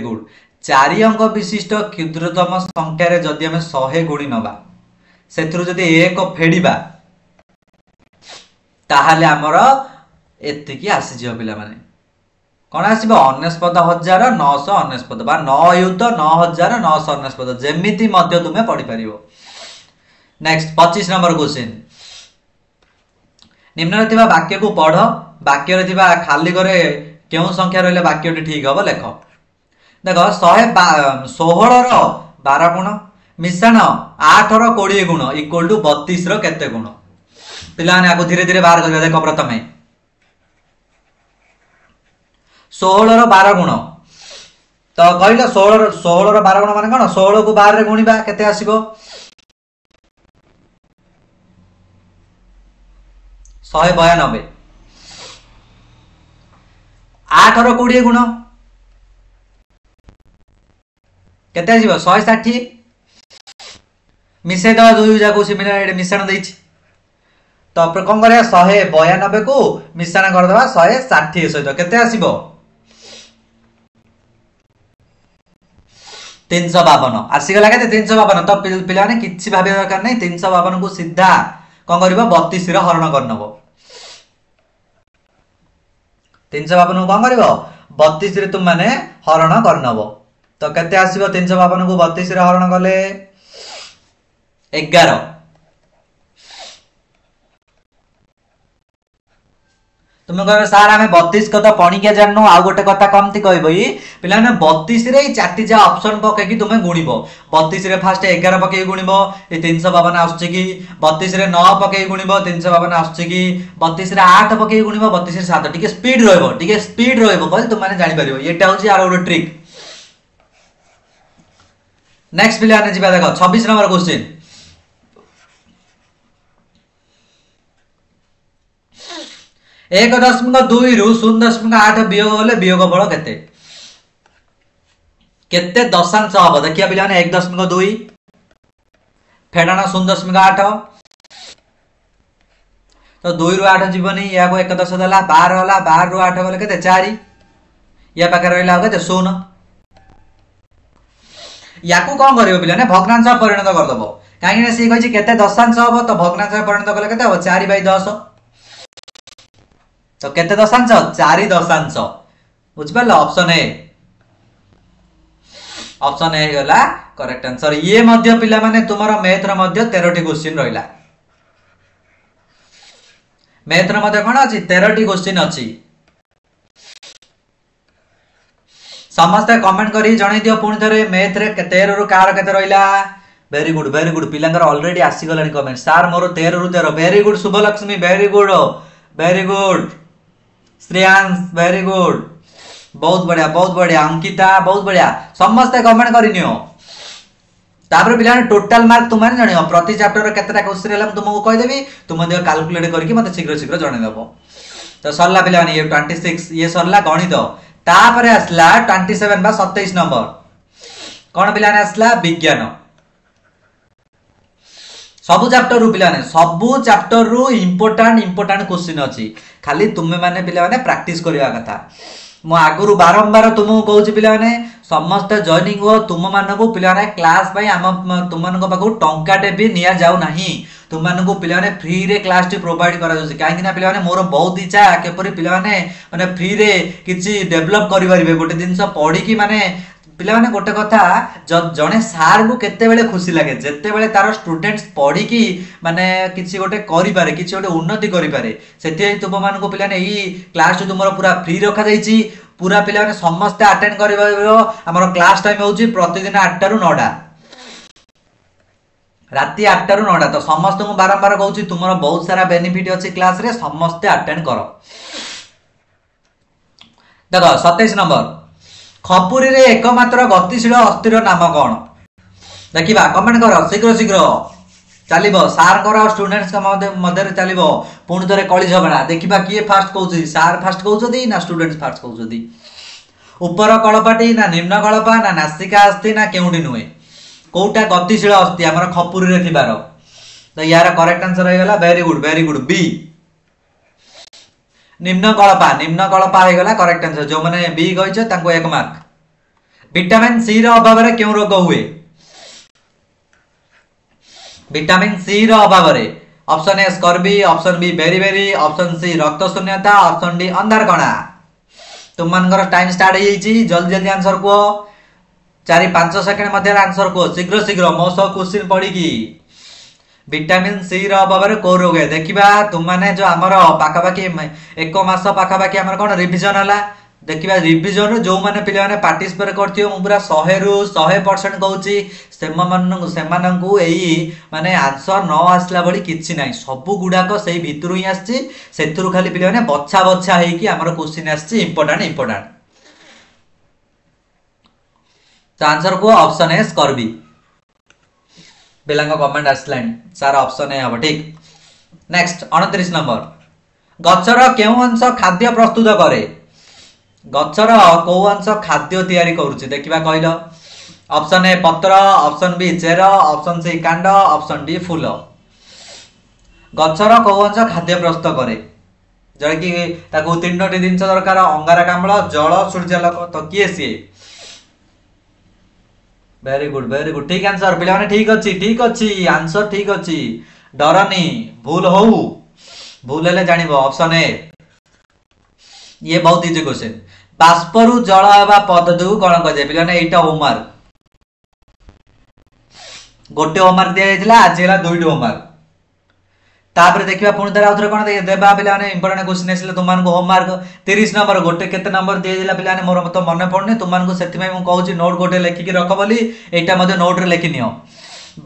गुड 4 अंक विशिष्ट क्षुद्रतम संख्या रे जदि हमें 100 गुणी नबा सेथुरु जदि 1 फेडिबा ताहाले हमर एतिकी आसी जियो पिला माने कोन आसीबो 19,919 पद बा 9 युत 9,919 पद जेमिति मध्य तुमे पढि परिबो। नेक्स्ट 25 नंबर क्वेश्चन निम्न रे थिबा वाक्य को पढ वाक्य रे थिबा खाली करे केउ संख्या रहले वाक्यटी ठीक हबो लेखो देखो 116 रो 12 गुण मिश्रण 8 रो 20 गुण इक्वल टू 32 रो केते गुण पिला ने आको धीरे धीरे बाहर कर देखो प्रथमे 16 रो 12 गुण तो कहलो 16 रो 12 गुण माने कोन 16 को 12 रे गुणीबा केते आसीबो 192 8 रो 20 गुण केते आसीबो 160 मिसे दवा दुई जाको सिमिलर एडे मिश्रण देछि तो आप कोन करे 192 को मिश्रण कर दवा 160 सहित केते आसीबो 352 आसी गला केते 352 तो पिला ने किछि भाबे दरकार नै 352 को सीधा कोन करबो 32 रे हरण करनबो 352 को कोन करबो 32 रे तुम माने हरण करनबो तो केते आसीबो 352 को 32 रे हरण करले 11 तुम कह सार आम 32 कथा पढ़ी के जानू आ गोटे कथा कमती कहबई पिला 32 रे चारटी जा ऑप्शन पके तुम गुणिब 32 रे फास्ट 11 पके गुणिब ए 352 आछे कि 32 रे 9 पके गुणिब 352 आछे कि 32 रे 8 पके गुणिब 32 रे 7 टिके स्पीड रहबो कहले तुम माने जानि परिबो एटा होची आरो गोटे ट्रिक। नेक्स्ट पिला ने जिबा देखो 26 नंबर क्वेश्चन 1.2 रु 0.8 वियोग गले वियोग फल केते केते दशांश हबो देखिया पिला ने 1.2 फेडाना 0.8 तो 2 रु 8 जीवनी या को 1 दश देला 12 होला 12 रु 8 गले केते 4 या पाकर रहला केते 0 याकू कोन करियो पिला ने भग्नांश परिणत कर दबो काहे ने सी कहि केते दशांश हबो तो भग्नांश परिणत कले केते हबो 4/10 तो केते दशांश 4 दशांश बुझ पालो ऑप्शन ए गला करेक्ट आंसर। ये मध्य पिला माने तुम्हारा मैथ रे मध्य 13 टी क्वेश्चन रहिला मैथ रे मध्य कोन अछि 13 टी क्वेश्चन अछि समस्त कमेंट करी जणै दियो पुणी थरे मैथ रे 13 रु कार केते रहिला वेरी गुड पिलांगर ऑलरेडी आसी गलानी कमेंट सार मोर 13 रु 13 very good Shubhlakshmi very good Shreyansh very good बहुत बढ़िया अंकिता बहुत बढ़िया समस्त कमेंट करनियो तापर पिला टोटल मार्क तुम जान प्रति चैप्टर केतेटा क्वेश्चन है तुमको कहीदेवी तुम कैलकुलेट करके मत शीघ्र शीघ्र जनईदेव तो सरला पिला ये 26 ये सरला गणित तापर आसला 27 बा 27 नंबर कौन पिला आसला विज्ञान सबु चैप्टर रु पिला सबु चैप्टर रु इंपोर्टेंट क्वेश्चन अच्छी खाली तुम्हें माने पिला माने प्रैक्टिस करवा कथा मु आगुरु बारंबार तुमको कहूँ पिला माने समस्त जॉइनिंग हो तुम मानक पिला माने क्लास पाई आम तुम मानक पाखु टंकाटे भी निया जाऊ नाही तुम मानक पिला माने फ्री रे क्लास टी प्रोवाइड करा जाउछि काहे कि ना पिला माने मोर बहुत इच्छा केपरि पिला माने फ्री रे किछि डेवलप करि परिबे गोटे दिन पढ़ी की माने पिला माने गोटे कथा जने सार को केते बेले खुशी लगे जेते बेले तार स्टूडेंट्स पढ़ी की माने किछि गोटे करि पारे किछि गोटे उन्नति करि पारे सेते तुम मान को पिला ने ई क्लास तुमरो पूरा फ्री रखा जाईची पूरा पिला माने समस्त अटेंड करिबो हमर क्लास टाइम होउची प्रतिदिन 8 रु 9 राति 8 रु 9 तो समस्त को बारंबार कहूची तुमरो बहुत सारा बेनिफिट अछि क्लास रे समस्त अटेंड करो देखो 27 नंबर खपुरी रे एकमात्र गतिशील अस्थिर नाम कौन देखिबा कमेंट करो शीघ्र शीघ्र चलिबो सार करो स्टूडेंट्स का मध्य चलिबो पुणी थरे कली झगड़ा देखिबा किए फास्ट कहउछि सार फास्ट कहउछथि ना स्टूडेंट्स फास्ट कहउछथि ऊपर कळपाटी ना निम्न कळपा ना नासिका अस्थि ना केउडी नुए कोउटा गतिशील अस्थि हमर खपुरी रे थिबारो तो यार करेक्ट आंसर हो गला वेरी गुड बी निम्न कळपा हो गला करेक्ट आंसर जो माने बी कहिछ तांको 1 मार्क विटामिन सी रो अभाव रे केउ रोग हुए विटामिन सी रो अभाव रे option A scurvy option B बेरी ऑप्शन सी रक्त शून्यता ऑप्शन डी अंधार कणा तुम मानकर टाइम स्टार्ट हो जाईची जल्दी आंसर को 4-5 सेकंड मध्य आंसर को शीघ्र मो सह क्वेश्चन पढ़ी की विटामिन सी रो अभाव रे को रोग है देखिबा तुम माने जो हमर पाखापाखी 1 मास पाखापाखी हमर कोन रिवीजन हला देखिबा रिवीजन जो माने पिले माने पार्टिसिपेट करथियो मु पूरा 100 रु 100% कहूची सेमानंकु एई माने आंसर न आसला बळी किछि नाही सब गुडा को सेही भितरु ही आछि सेथुरु खाली पिले माने बच्छा हेई कि हमर क्वेश्चन आछि इंपोर्टेंट तो आंसर को ऑप्शन है स्कर्बी पिलांग कमेंट आसलानी सारा ऑप्शन है हम ठीक नेक्स्ट 29 नंबर गचर केउ अंश खाद्य प्रस्तुत करे गचर को अंश खाद्य तैयारी करूची देखिबा कहलो ऑप्शन ए पत्र ऑप्शन बी चेर ऑप्शन सी कांड ऑप्शन डी फूल गचर को अंश खाद्य प्रस्तुत करे जरे कि ताको तीनोटी जिंस दरकार अंगारकाम्ल जल सूर्यालोक तो किए सी वेरी गुड ठीक आंसर पिला माने ठीक अछि आंसर ठीक अछि डरनी भूल हेले जानिबो ऑप्शन ए ये बहुत इजी क्वेश्चन बाष्परु जल हेबा पद्धति को कोन कह जे पिला ने एटा होमवर्क गोटे होमवर्क दिया जायतिला आज हेला दुईटी होमवर्क तापर देखिबा पुणी तरह आउथरे कोन देबा पिला माने इंपोर्टेंट क्वेश्चन आसिले तुमान को होमवर्क 30 नंबर गोटे केते नंबर दिया दिला पिला ने मोर मत मन पड़ने तुमान को सेति मैं कहूची नोट गोटे लेखि के रख बोली एटा मध्ये नोट रे लेखि नियो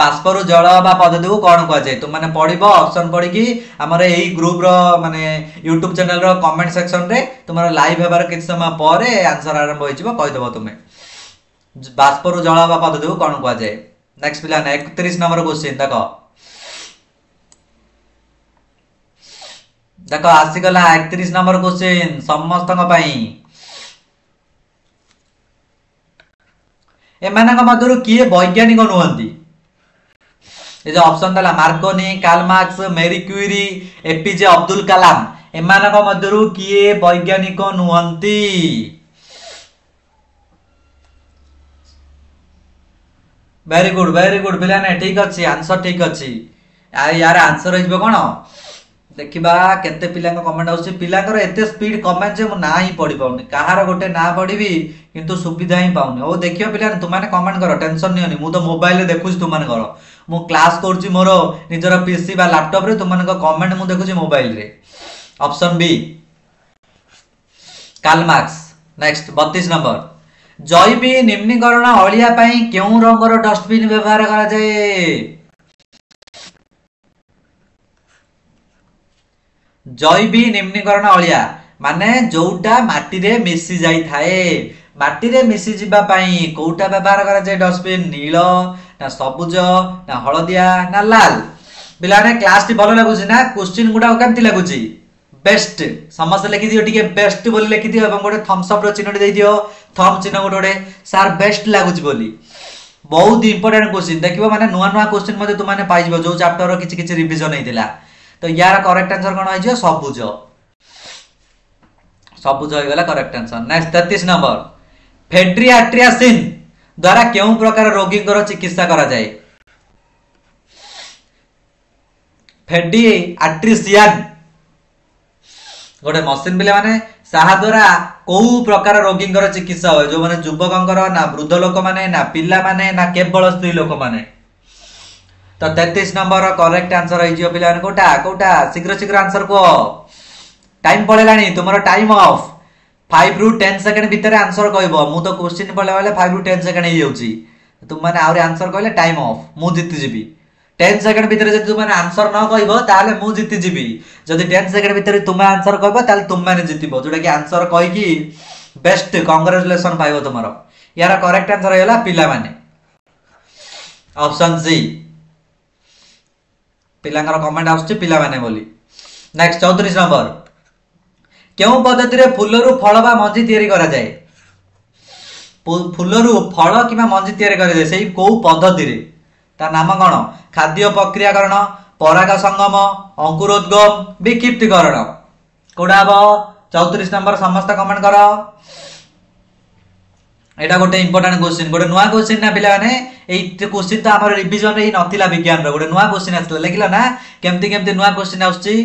बाष्परु जल बा पद्धति को कोन कह जाय तुम माने पढिबो ऑप्शन पढी की हमर एई ग्रुप रो माने YouTube चैनल रो कमेंट सेक्शन रे तुमार लाइव हेबार किछ समय परे आंसर आरंभ होई जिवो कहि देबो तुमे बाष्परु जल बा पद्धति को कोन कह जाय नेक्स्ट पिला ने 31 नंबर क्वेश्चन देखो आसीगला 31 नंबर क्वेश्चन समस्त एमानक मध्यरु किए वैज्ञानिक नुहंती ये जो ऑप्शन दला Marconi Karl Marx Marie Curie APJ Abdul Kalam एमानक मध्यरु किए वैज्ञानिक नुहंती वेरी गुड पिला ने ठीक अछि आंसर ठीक अछि यार आंसर होइबो कोन देखिबा केते पिला कमेंट आउछि पिलांकर एते स्पीड कमेंट जे मु ना ही पढि पाउनी कहार गोटे ना पढिबी किंतु सुविधा ही पाउनी ओ देखियो पिला तुम माने कमेंट करो टेंशन नियोनी मु तो मोबाइल रे देखुछि तुम माने करो मु क्लास करछि मोर निजर पीसी बा लैपटॉप रे तुम माने कमेंट मु देखुछि मोबाइल रे option B Karl Marx next 32 number जैवी निम्नीकरण अलिया पई केउ रंगर डस्टबिन व्यवहार करा जाय जैवी निम्नीकरण अलिया माने जोटा माटी रे मिसी जाई थाए माटी रे मिसी जिबा पई कोउटा व्यवहार करा जाय डस्टबिन नील ना सबुज ना हळदिया ना लाल पिलाने क्लास टी भलो लागुची ना क्वेश्चन गुडा केमती लागुची बेस्ट समस्त लिखि दियो टिके बेस्ट बोली लिखि दियो एवं गोटे थम्स अप रो चिन्ह दे दियो थम चिन्ह गोटे सर बेस्ट लागुची बोली बहुत इंपोर्टेंट क्वेश्चन देखिबो माने नुवा नुवा क्वेश्चन मध्ये तुम माने पाइजबो जो चैप्टर रो किछि किछि रिवीजन हेतिला तो यार करेक्ट आंसर कोन होइजो सबुज सबुज होई गेला करेक्ट आंसर नेक्स्ट 33 नंबर फेड्रियाट्रियासिन द्वारा केउ प्रकार रोगी को चिकित्सा करा जाए फेड्रियाट्रिशियन गोटे मशीन पिले माने साहा द्वारा को प्रकार रोगी चिकित्सा हो जो माने युवक ना वृद्ध लोक माने ना पिला माने ना केवल स्त्री लोक माने तो 33 नंबर करेक्ट आंसर होइजियो पिला माने कोटा कोटा शीघ्र शीघ्र आंसर को टाइम पळेलानी तुमरो टाइम ऑफ 5 रु 10 सेकंड भीतर आंसर कहबो मु तो क्वेश्चन पळले वाले 5 रु 10 सेकंड हे जाउची तुम माने आउरी आंसर कहले टाइम ऑफ मु जीति जिबी 10 सेकंड भीतर जदि तुम माने आंसर न कहबो ताले मु जीति जिबी जदि 10 सेकंड भीतर तुम आंसर कहबो ताले तुम माने जीतिबो जोटा कि आंसर कहि कि बेस्ट कांग्रेचुलेशन पाइबो तुमरो यार करेक्ट आंसर हैला पिला माने ऑप्शन सी पिलांगर कमेंट आउछ पिला माने बोली नेक्स्ट 34 नंबर केउ पद्धति रे फुलरु फल बा मंजी तयारी करा जाय फुलरु फल किबा मंजी तयारी करा जाय सेही को पद्धति रे ता नाम कोन खाद्य प्रक्रियाकरण पराग संगम अंकुरोद्गम विक्षिप्तीकरण कोडा बो 34 नंबर समस्त कमेंट करो एटा गोटे इंपोर्टेंट क्वेश्चन गोटे नुवा क्वेश्चन ना पिला माने एई क्वेश्चन तो हमर रिवीजन रे नथिला विज्ञान रो गोटे नुवा क्वेश्चन आछला लेखिला ना केमती केमती नुवा क्वेश्चन आउची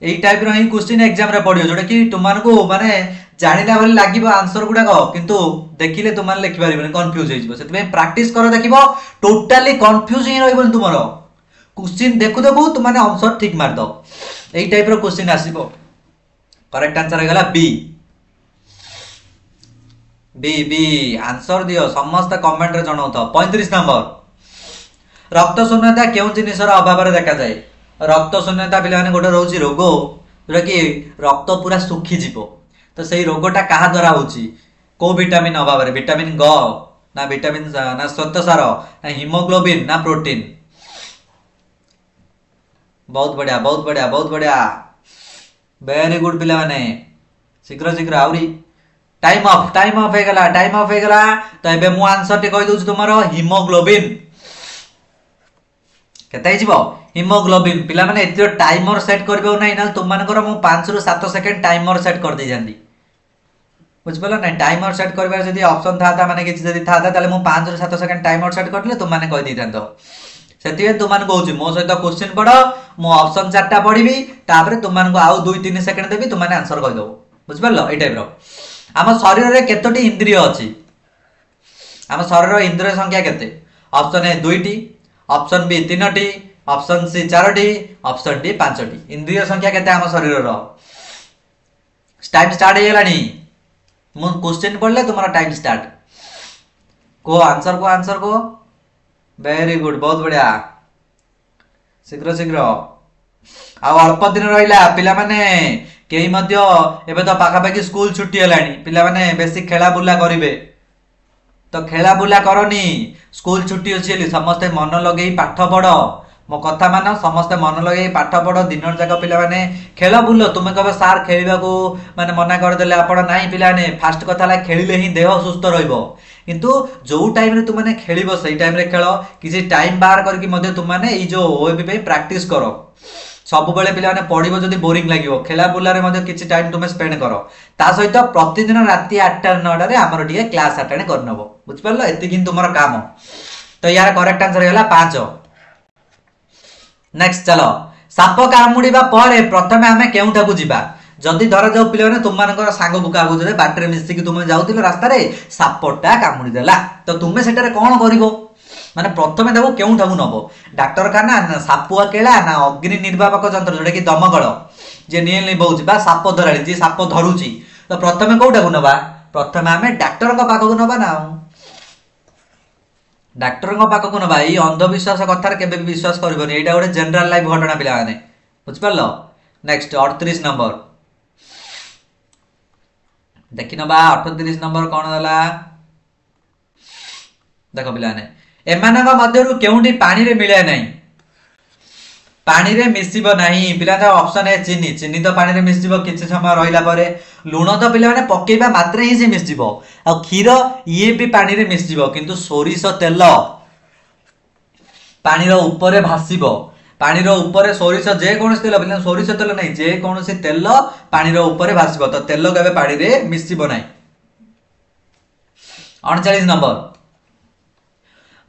एई टाइप रो ही क्वेश्चन एग्जाम रे पडियो जोटा कि तुमान को माने जानिला बोली लागिबो आंसर गुडा को किंतु देखिले तुमान लिखि पारिबो कंफ्यूज होइजबो सेतबे प्रैक्टिस करो देखिबो टोटली कंफ्यूज ही रहइबो तुमरो क्वेश्चन देखु देखु तुमाने आंसर ठीक मार दो एई टाइप रो क्वेश्चन आसीबो करेक्ट आंसर हे गला बी बी बी आंसर दियो समस्त कमेंट रे जणाउ तो 35 नंबर रक्त शून्यता केउ जिनिसर अभाव रे देखा जाय रक्त शून्यता पिला माने गोटे रोजी रोग जोटा कि रक्त पूरा सुखी जीवो तो सही रोगटा कहा द्वारा होची को विटामिन अभाव रे विटामिन ग ना विटामिन ना श्वेतसार ना हीमोग्लोबिन ना प्रोटीन बहुत बढ़िया बहुत बढ़िया बहुत बढ़िया वेरी गुड पिला माने शीघ्र शीघ्र आउरी टाइम ऑफ हे गला तो एबे मु आंसर टी कहि दोछ तुमारो हीमोग्लोबिन केते हिजबो हीमोग्लोबिन पिला माने एतिरो टाइमर सेट करबो नै ना तुम मानकर मु 5 रु 7 सेकंड टाइमर सेट कर दे जांदी बुझ पला नै टाइमर सेट करबा जदी ऑप्शन था माने किछि जदी था ताले मु 5 रु 7 सेकंड टाइमर सेट करले तुम माने कहि दिथांतो सेति तुम मान कहूची मो सहित क्वेश्चन पढ मो ऑप्शन चारटा पढिबी तापरे तुम मान को आउ 2-3 सेकंड देबी तुम माने आंसर कहि दबो बुझ पल्लो ए टाइप रो हम शरीर रे केतोटी इंद्रिय अछि हम शरीर रो इंद्रिय संख्या केते ऑप्शन ए 2टी ऑप्शन बी 3टी ऑप्शन सी 4टी ऑप्शन डी 5टी इंद्रिय संख्या केते हम शरीर रो टाइम स्टार्ट हे गेलानी मु क्वेश्चन पढले तुम्हारा टाइम स्टार्ट को आंसर को वेरी गुड बहुत बढ़िया शीघ्र शीघ्र आ अल्प दिन रहिला पिला माने केही मध्य एबे तो पाखा पाखी स्कूल छुट्टी हेलानी पिला माने बेसी खेला बुला करिवे तो खेला बुला करनी स्कूल छुट्टी अछि समस्त मन लगेई पाठ पढ मो कथा मान समस्त मन लगेई पाठ पढ दिन जाक पिला माने खेला बुल तुमे कबे सार खेलिबा को माने मना कर देले आपण नाही पिला ने फास्ट कथा ला खेलिले ही देह सुस्त रहइबो किंतु जो टाइम रे तुम माने खेलिबो सही टाइम रे खेलो किसी टाइम बाहर करके मध्य तुम माने ई जो ओएबी पे प्रैक्टिस करो सब बेले पिला माने पढिबो जदी बोरिंग लागिवो खेला बुला रे मध्य किछि टाइम तुमे स्पेंड करो ता सहित प्रतिदिन राती 8टा 9टा रे हमर टिके क्लास अटेंड करनबो बुझ परलो एति किन तुमर काम तो यार करेक्ट आंसर हैला 5 नेक्स्ट चलो साप कामुडीबा परे प्रथमे हमें केउठा को जिबा जदी धरा जाऊ पिले माने तुम मानकर सांग बुका गुजरे बाटरे मिसी कि तुम जाउतिलो रास्ता रे सापटा कामुडी देला तो तुमे सेटारे कोन करिवो माने प्रथमे देखो केउठा को नबो डॉक्टर खाना ना सापुआ केला ना अग्नि निर्वापक यंत्र जोडे कि दमकल जे नियल नै बहुची बा साप धराली जे साप धरुची तो प्रथमे कोउठा को नबा प्रथमे हमें डॉक्टर का पाखो को नबा ना डॉक्टर का पाखो को नबा ई अंधविश्वास कथा रे केबे विश्वास करबोनी एटा गोटे जनरल लाइफ घटना पिला माने बुझ परलो नेक्स्ट 38 नंबर देखि नबा 38 नंबर कौन होला देखो पिलाने एमानक मध्यरु केउंटी पानी रे मिले नाही पानी रे मिसिबो नाही पिला था ऑप्शन है चीनी चीनी तो पानी रे मिसिबो किछि समय रहिला परे लूण तो पिला माने पकेबा मात्रे ही से मिसिबो आ खीर ये भी पानी रे मिसिबो किंतु सोरिस तेल पानी रो ऊपर भासीबो पानी रो ऊपर सोरिस जे कोनोस तेल पिला सोरिस तेल नाही जे कोनोस तेल पानी रो ऊपर भासीबो तो तेल केबे पानी रे मिसिबो नाही 39 नंबर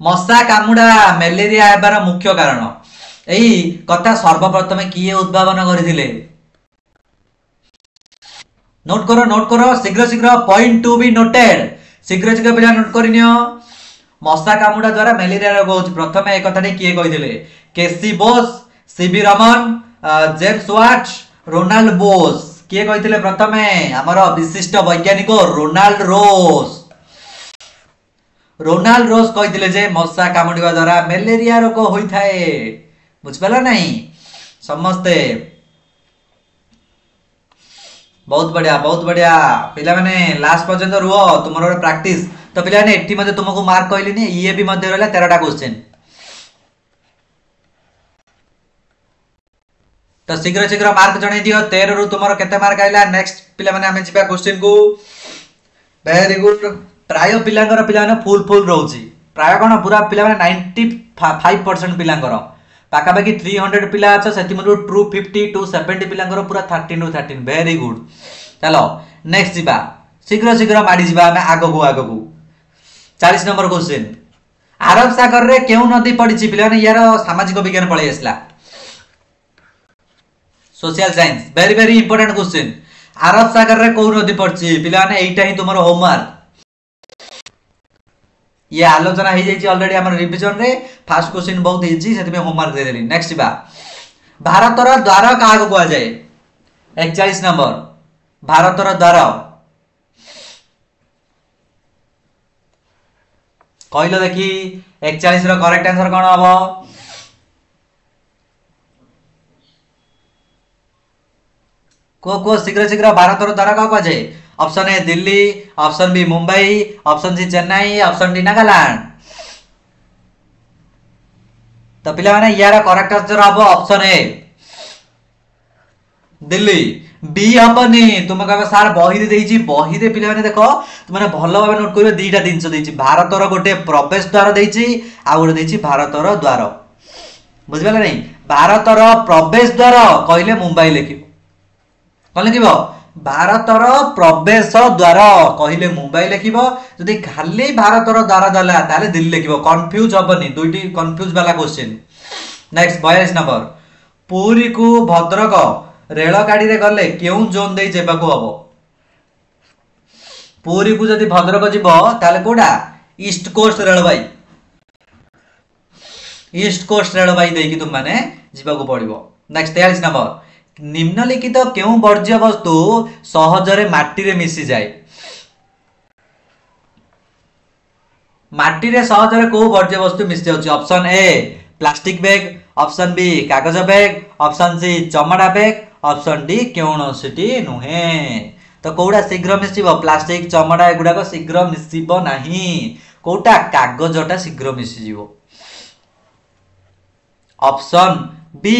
मशा कामुडा मलेरिया हेबार मुख्य कारण एई कथा सर्वप्रथम किए उद्भावन करथिले नोट करो शीघ्र शीघ्र पॉइंट टू बी नोटेड शीघ्र शीघ्र पिला नोट करिनियो मशा कामुडा द्वारा मलेरिया रोग होछि प्रथमे ए कथाटी किए कहिथिले KC Bose CB Raman James Watt Ronald Bose किए कहिथिले प्रथमे हमर विशिष्ट वैज्ञानिक रोनाल्ड रोज कहिथिले जे मशा कामुडिबा द्वारा मलेरिया रोग होइथाए बुझिपाला नहीं समस्ते बहुत बढ़िया पिला माने लास्ट पर्यंत रुओ तुमरो प्रैक्टिस तो पिला ने एठी मध्ये तुमको मार्क कहली नि ये भी मध्ये रहला 13टा क्वेश्चन तो शीघ्र शीघ्र मार्क जणे दियो 13 रु तुमरो केते मार्क आइला नेक्स्ट पिला माने हमें जिबा क्वेश्चन को वेरी गुड प्राय पिलांगर पिला ने फुल रहउची प्राय कोन पूरा पिला माने 95% पिलांगर पाखापाखि 300 पिला अच्छा से ट्रू 50 टू 70 पिलांगर पूरा 13 टू 13 वेरी गुड चलो नेक्स्ट जीवा शीघ्र शीघ्र माडी जीवा हमें आगो 40 नंबर क्वेश्चन अरब सागर रे केउ नदी पड़ी पिला ने यार सामाजिक विज्ञान पळै आसला social science very important question अरब सागर रे कोउ नदी पड़ी पिला ने एटा ही तुमरो होमवर्क ये आलोचना हो जाइए ऑलरेडी हमर रिवीजन रे फर्स्ट क्वेश्चन बहुत इजी सेति में होमवर्क दे देली नेक्स्ट बा भारतर द्वार काहा को जाए 41 नंबर भारतर द्वार कहलो देखी 41 रो करेक्ट आंसर कोन हबो को शीघ्र शीघ्र भारतर द्वार काहा जाए option A Delhi option B Mumbai option C Chennai option D Nagaland तो पिला माने यार करेक्ट आंसर हबो ऑप्शन ए दिल्ली बी हबनी तुम कहबे सर बही दे देइची बही दे पिला माने देखो तुम माने भलो भाबे नोट करियो दीटा दिनस देइची भारतर गोटे प्रवेश द्वार देइची आ गोटे देइची भारतर द्वार बुझिबला नहीं भारतर प्रवेश द्वार कहले मुंबई लिखिबो कोन लिखिबो भारतर प्रवेश द्वार कहले मुंबई लिखिबो जदि खाली भारतर द्वार दला ताले दिल्ली लिखिबो कंफ्यूज हबनी दुईटी कंफ्यूज वाला क्वेश्चन नेक्स्ट 42 नंबर पुरी को भद्रक रेल गाड़ी रे गले केउ जोन दे जेबाको हबो पुरी को जदि भद्रक जिवो ताले कोडा ईस्ट कोस्ट रेलवाई देकी तुम माने जिबाको पड़िबो नेक्स्ट 43 नंबर निम्नलिखित केउ वर्ज्य वस्तु सहजरे माटी रे मिसी जाए माटी रे सहजरे को वर्ज्य वस्तु मिसी जाउची option A plastic bag option B कागज बैग ऑप्शन सी चमड़ा बैग ऑप्शन डी केउनोसिटी नुहे तो कोडा शीघ्र मिसिबो प्लास्टिक चमड़ा एगुडा को शीघ्र मिसिबो नाही कोटा कागजटा शीघ्र मिसी जीवो ऑप्शन बी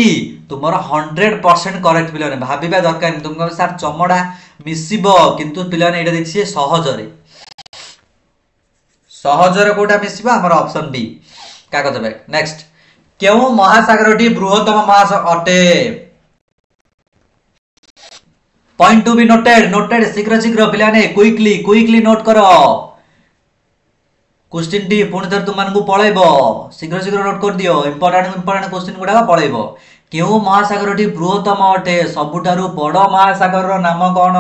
तुमर 100% करेक्ट पिलाने भाबिबा दरकार तुम कहबे सर चमड़ा मिसिबो किंतु पिलाने एटा देखिए सहजरे कोटा मिसिबो हमर ऑप्शन बी कागज बैग नेक्स्ट केउ महासागरटी बृहत्तम महासागर अटे पॉइंट टू बी नोटेड शीघ्र शीघ्र पिलाने क्विकली नोट करो क्वेश्चन टी पुणी थर तुम पलैब शीघ्र शीघ्र नोट कर दियो इंपोर्टेंट क्वेश्चन गुडा पलैब केउ महासागरटी बृहत्तम अटे सबुठारु बड़ महासागर रो नाम कोन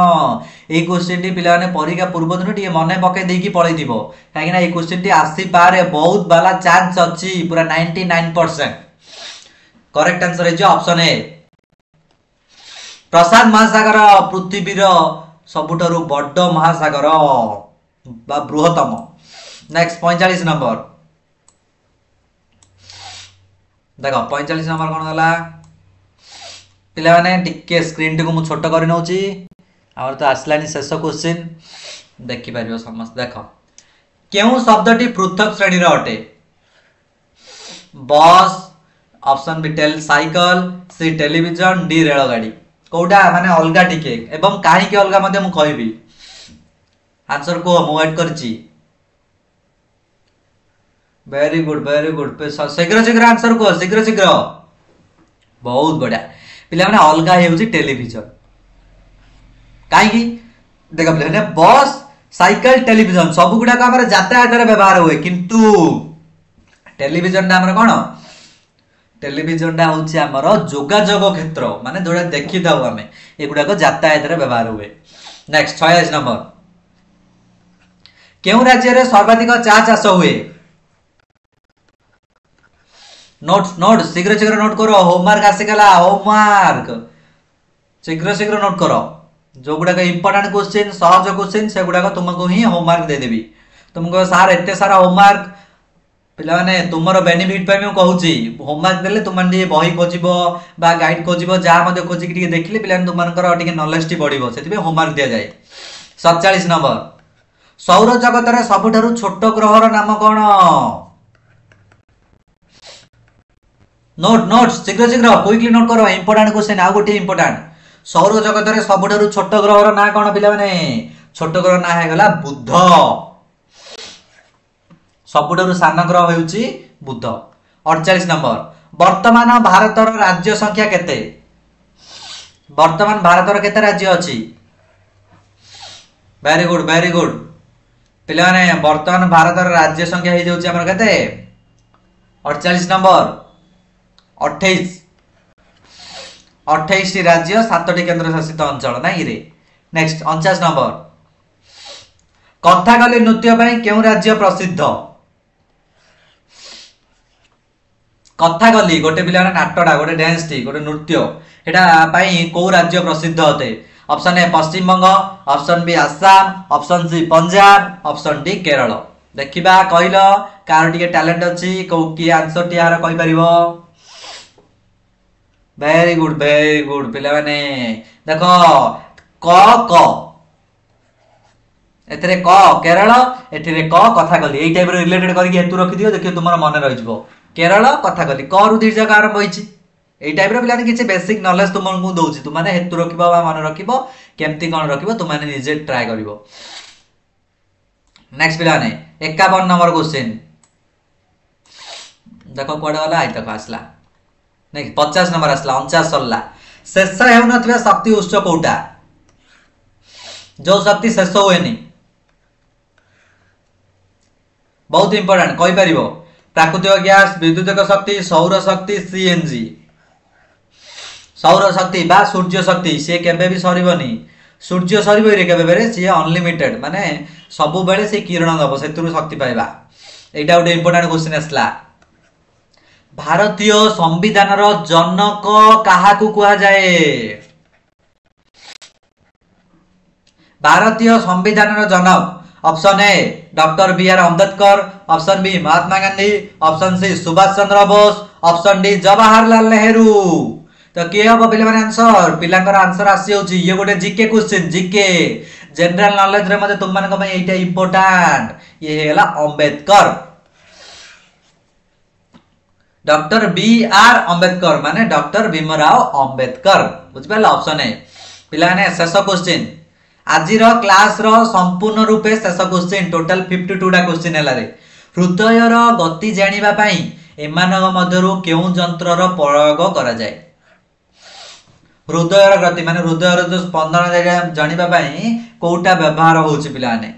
ए क्वेश्चन टी पिला ने परीक्षा पूर्व दिन टी मने पके देकी पळै दिबो काहे ना ए क्वेश्चन टी आसी पारे बहुत बाला चांस अछि पूरा 99% correct answer is option A प्रशांत महासागर पृथ्वी रो सबुठारु बड़ महासागर बा बृहत्तम नेक्स्ट 45 नंबर देखो 45 नंबर कोन होला पिला माने टिके स्क्रीन टी को मु छोटो करि नउची आमर तो आसलानी शेष क्वेश्चन देखिपर समस्त देख केउ शब्दटी पृथक श्रेणी अटे बस ऑप्शन बी टेल साइकल सी टेलीविजन डी रेलगाड़ी कोटा माने अलगा टिके एवं काहे के अलगा मते मु कहबी आंसर को मु वेट करची वेरी गुड शीघ्र शीघ्र आंसर को शीघ्र शीघ्र बहुत बढ़िया पिला माने अलगा हेउची टेलीविजन काहे देख पिला बस साइकिल टेलीविजन सब गुडा हमर यातायात रे व्यवहार हुए किंतु टेलीविजन हमर कोन टेलीविजन हूँ आमर जोगाजोग क्षेत्र माने जोड़ा देखी था आम एगुड़ा यातायात व्यवहार हुए। नेक्स्ट 46 नंबर केउ राज्य रे सर्वाधिक चा चाष हुए नोट शीघ्र शीघ्र नोट करो होमवर्क आसीगला होमवर्क शीघ्र शीघ्र नोट करो जो गुड़ाक इंपोर्टेंट क्वेश्चन सहज क्वेश्चन से गुड़ाक तुमको ही होमवर्क देदेवी तुमको सार एते सारा होमवर्क पिला माने तुमरो बेनिफिट पे मैं कहूची होमवर्क देले तुम माने बही खोजिबो बा गाइड खोजिबो जा मध्ये खोजी के देखले पिला तुम मानकर टिके नॉलेज टी बढ़िबो सेति पे होमवर्क दिया जाए। 47 नंबर सौर जगत रे सबुठारु छोट ग्रह रो नाम कोन नोट शीघ्र शीघ्र क्विकली नोट करो इंपोर्टेंट क्वेश्चन आ गोटे इंपोर्टेंट सौर जगत रे सबुठारु छोट ग्रह रो ना कोन पिला माने छोट ग्रह ना हे गला बुध सबुठारु सान ग्रह हेउची बुध। 48 नंबर वर्तमान भारतर राज्य संख्या केते वर्तमान भारतर केते राज्य अछि वेरी गुड पिला ने वर्तमान भारतर राज्य संख्या हे जाउची हमर केते 48 नंबर 28 टी राज्य 7 टी केंद्र शासित अंचल नाही रे। नेक्स्ट 49 नंबर कथाकली नृत्य पई केउ राज्य प्रसिद्ध कथाकली गोटे पिला नाटटा गोटे डांस टी गोटे नृत्य एटा पई को राज्य प्रसिद्ध होते option A Paschim Banga option B Assam option C Punjab option D Kerala देखिबा कहिलो कार टिके टैलेंट अछि को की आंसर टी यार कहि परिबो वेरी गुड पिला माने देखो क एतरे क केरल एथिरे क कथाकली एई टाइप रो रिलेटेड करके हेतु रखि दियो देखियो तुमरा मन रहि जबो केरल कथाकली क रु दीर्घ आरंभ होइछि एई टाइप रो पिला किछि बेसिक नॉलेज तुमको दउछि तुम माने हेतु रखिबो बा मन रखिबो केमती कोन रखिबो तुम माने निजे ट्राई करिवो। नेक्स्ट पिला ने 51 नंबर क्वेश्चन देखो कोड वाला आई तक आसला नेक्स्ट 50 नंबर आसला 49 सरला शेष हेउ नथिबा शक्ति उत्स कोटा जो शक्ति शेष होएनी बहुत इंपोर्टेंट कहि परिबो प्राकृतिक गैस विद्युतिक शक्ति सौर शक्ति सीएनजी सौर शक्ति बा सूर्य शक्ति से केबे भी सरीबनी सूर्य सरीबो रे केबे बेरे से अनलिमिटेड माने सब बेले से किरण दबो सेतुरु शक्ति पाइबा एटा उडे इंपोर्टेंट क्वेश्चन आसला भारतीय संविधान रो जनक काहाकू कुआ जाए भारतीय संविधान रो जनक option A doctor B R Ambedkar option B Mahatma Gandhi option C Subhash Chandra Bose option D Jawaharlal Nehru तो के हम पिले माने आंसर पिलांकर आंसर आसी होची ये गोटे GK question GK general knowledge रे मते तुम माने को एटा इंपोर्टेंट ये हेला Ambedkar doctor B R Ambedkar माने डॉक्टर भीमराव अम्बेडकर बुझबेल ऑप्शन ए पिला ने शेष क्वेश्चन आजिर क्लास रो संपूर्ण रूपे शेष क्वेश्चन टोटल 52 टा क्वेश्चन हला रे हृदय रो गति जानिबा पई एमानक मध्यरु केउ यंत्र रो प्रयोग करा जाय हृदय रो गति माने हृदय रो जो स्पंदन जानिबा पई कोउटा व्यवहार होउची पिलाने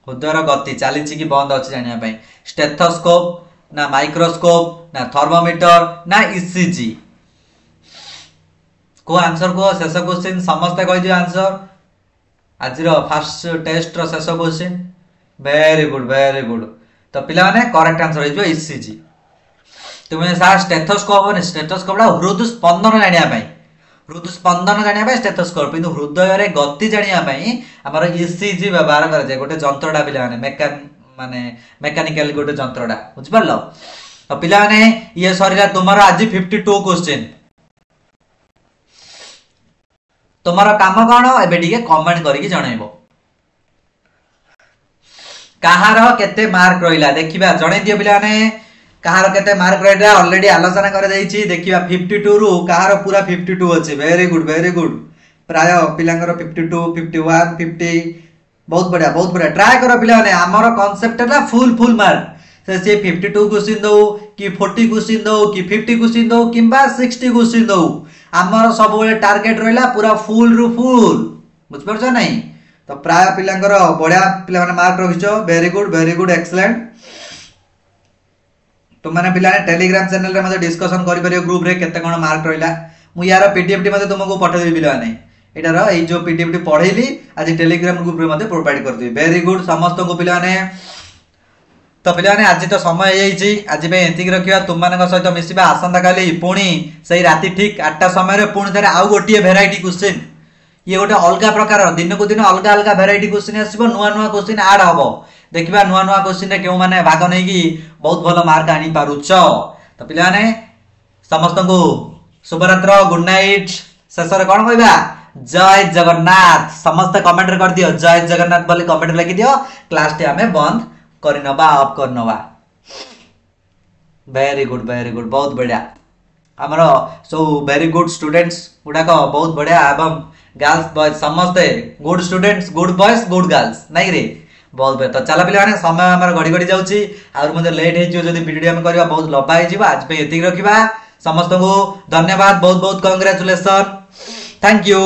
हृदय रो गति चालीची कि बंद अछि जानिबा पई स्टेथोस्कोप ना माइक्रोस्कोप ना थर्मोमीटर ना ईसीजी को आंसर को शेष क्वेश्चन समस्त कहि दियो आंसर आजिर फर्स्ट टेस्ट रो शेष क्वेश्चन वेरी गुड तो पिला माने करेक्ट आंसर हो जो ईसीजी तुमे सा स्टेथोस्कोप ने स्टेथोस्कोप ला हृदय स्पंदन जानिया पई हृदय स्पंदन जानिया पई स्टेथोस्कोप किंतु हृदय रे गति जानिया पई हमर ईसीजी व्यवहार कर जाय गोटे जंत्रडा पिला माने मेकानिकल गोटे जंत्रडा बुझ परलो तो पिला माने ये सरीला तुमरो आज 52 क्वेश्चन तुमर काम कौन एबे टिके कमेंट करके जनइबो कहार केते मार्क रहिला देखिबा जणै दियो पिला ने कहार केते मार्क रहिला ऑलरेडी आलोचना कर देइछि देखिबा 52 रु कहार पूरा 52 अछि वेरी गुड प्राय पिलांगर 52 51 50 बहुत बढ़िया ट्राई करो पिला ने हमर कांसेप्ट है फुल मार्क से 52 क्वेश्चन दो कि 40 क्वेश्चन दो कि 50 क्वेश्चन दो किंबा 60 क्वेश्चन दो हमर सब बेले टारगेट रहिला पूरा फुल रु फुल बुझ परछ नहीं तो प्राय पिलांगर बढ़िया पिला माने मार्क रखिछो वेरी गुड एक्सीलेंट तो माने पिला ने टेलीग्राम चैनल रे मते डिस्कशन करि परियो ग्रुप रे केते कोन मार्क रहिला मु यार पीडीएफ टी मते तुमको पठा देबी पिला ने एटार ए जो पीडीएफ टी पढैली आज टेलीग्राम ग्रुप रे मते प्रोवाइड कर देबी वेरी गुड समस्त को पिला ने तो पिलाने आज तो समय हो आज एति रखा तुम मान सहित मिसवा आसंता काली पुणी से राति ठीक 8टा समय पुणी थे आउ गोटे भेराइटी क्वेश्चन ये गोटे अलग प्रकार दिन को दिन अलग अलग भेराइटी क्वेश्चन आसो नुआ नुआ क्वेश्चन आड हम देखा नुआ नुआ क्वेश्चन क्यों मैंने भाग नहीं बहुत भल मार्क आनी पारुच तो पिलाने समस्त को शुभरात्र गुड नाइट शेष कौन कहवा जय जगन्नाथ समस्त कमेंट कर दियो जय जगन्नाथ बोली कमेंट लगी दियो क्लास टी आमे बंद करनबा ऑफ करनबा वेरी गुड बहुत बढ़िया हमरो सो वेरी गुड स्टूडेंट्स गुडाक बहुत बढ़िया एवं गर्ल्स बॉयज समस्ते good students good boys good girls नहीं रे बहुत बढ़िया तो चला पिला समय हमर गड़ी गड़ी जाउची और मते लेट हे जदी वीडियो हम करबा बहुत लंबा हे जीवा आज पे एतिक रखिबा समस्त को धन्यवाद बहुत कांग्रेचुलेशन थैंक यू।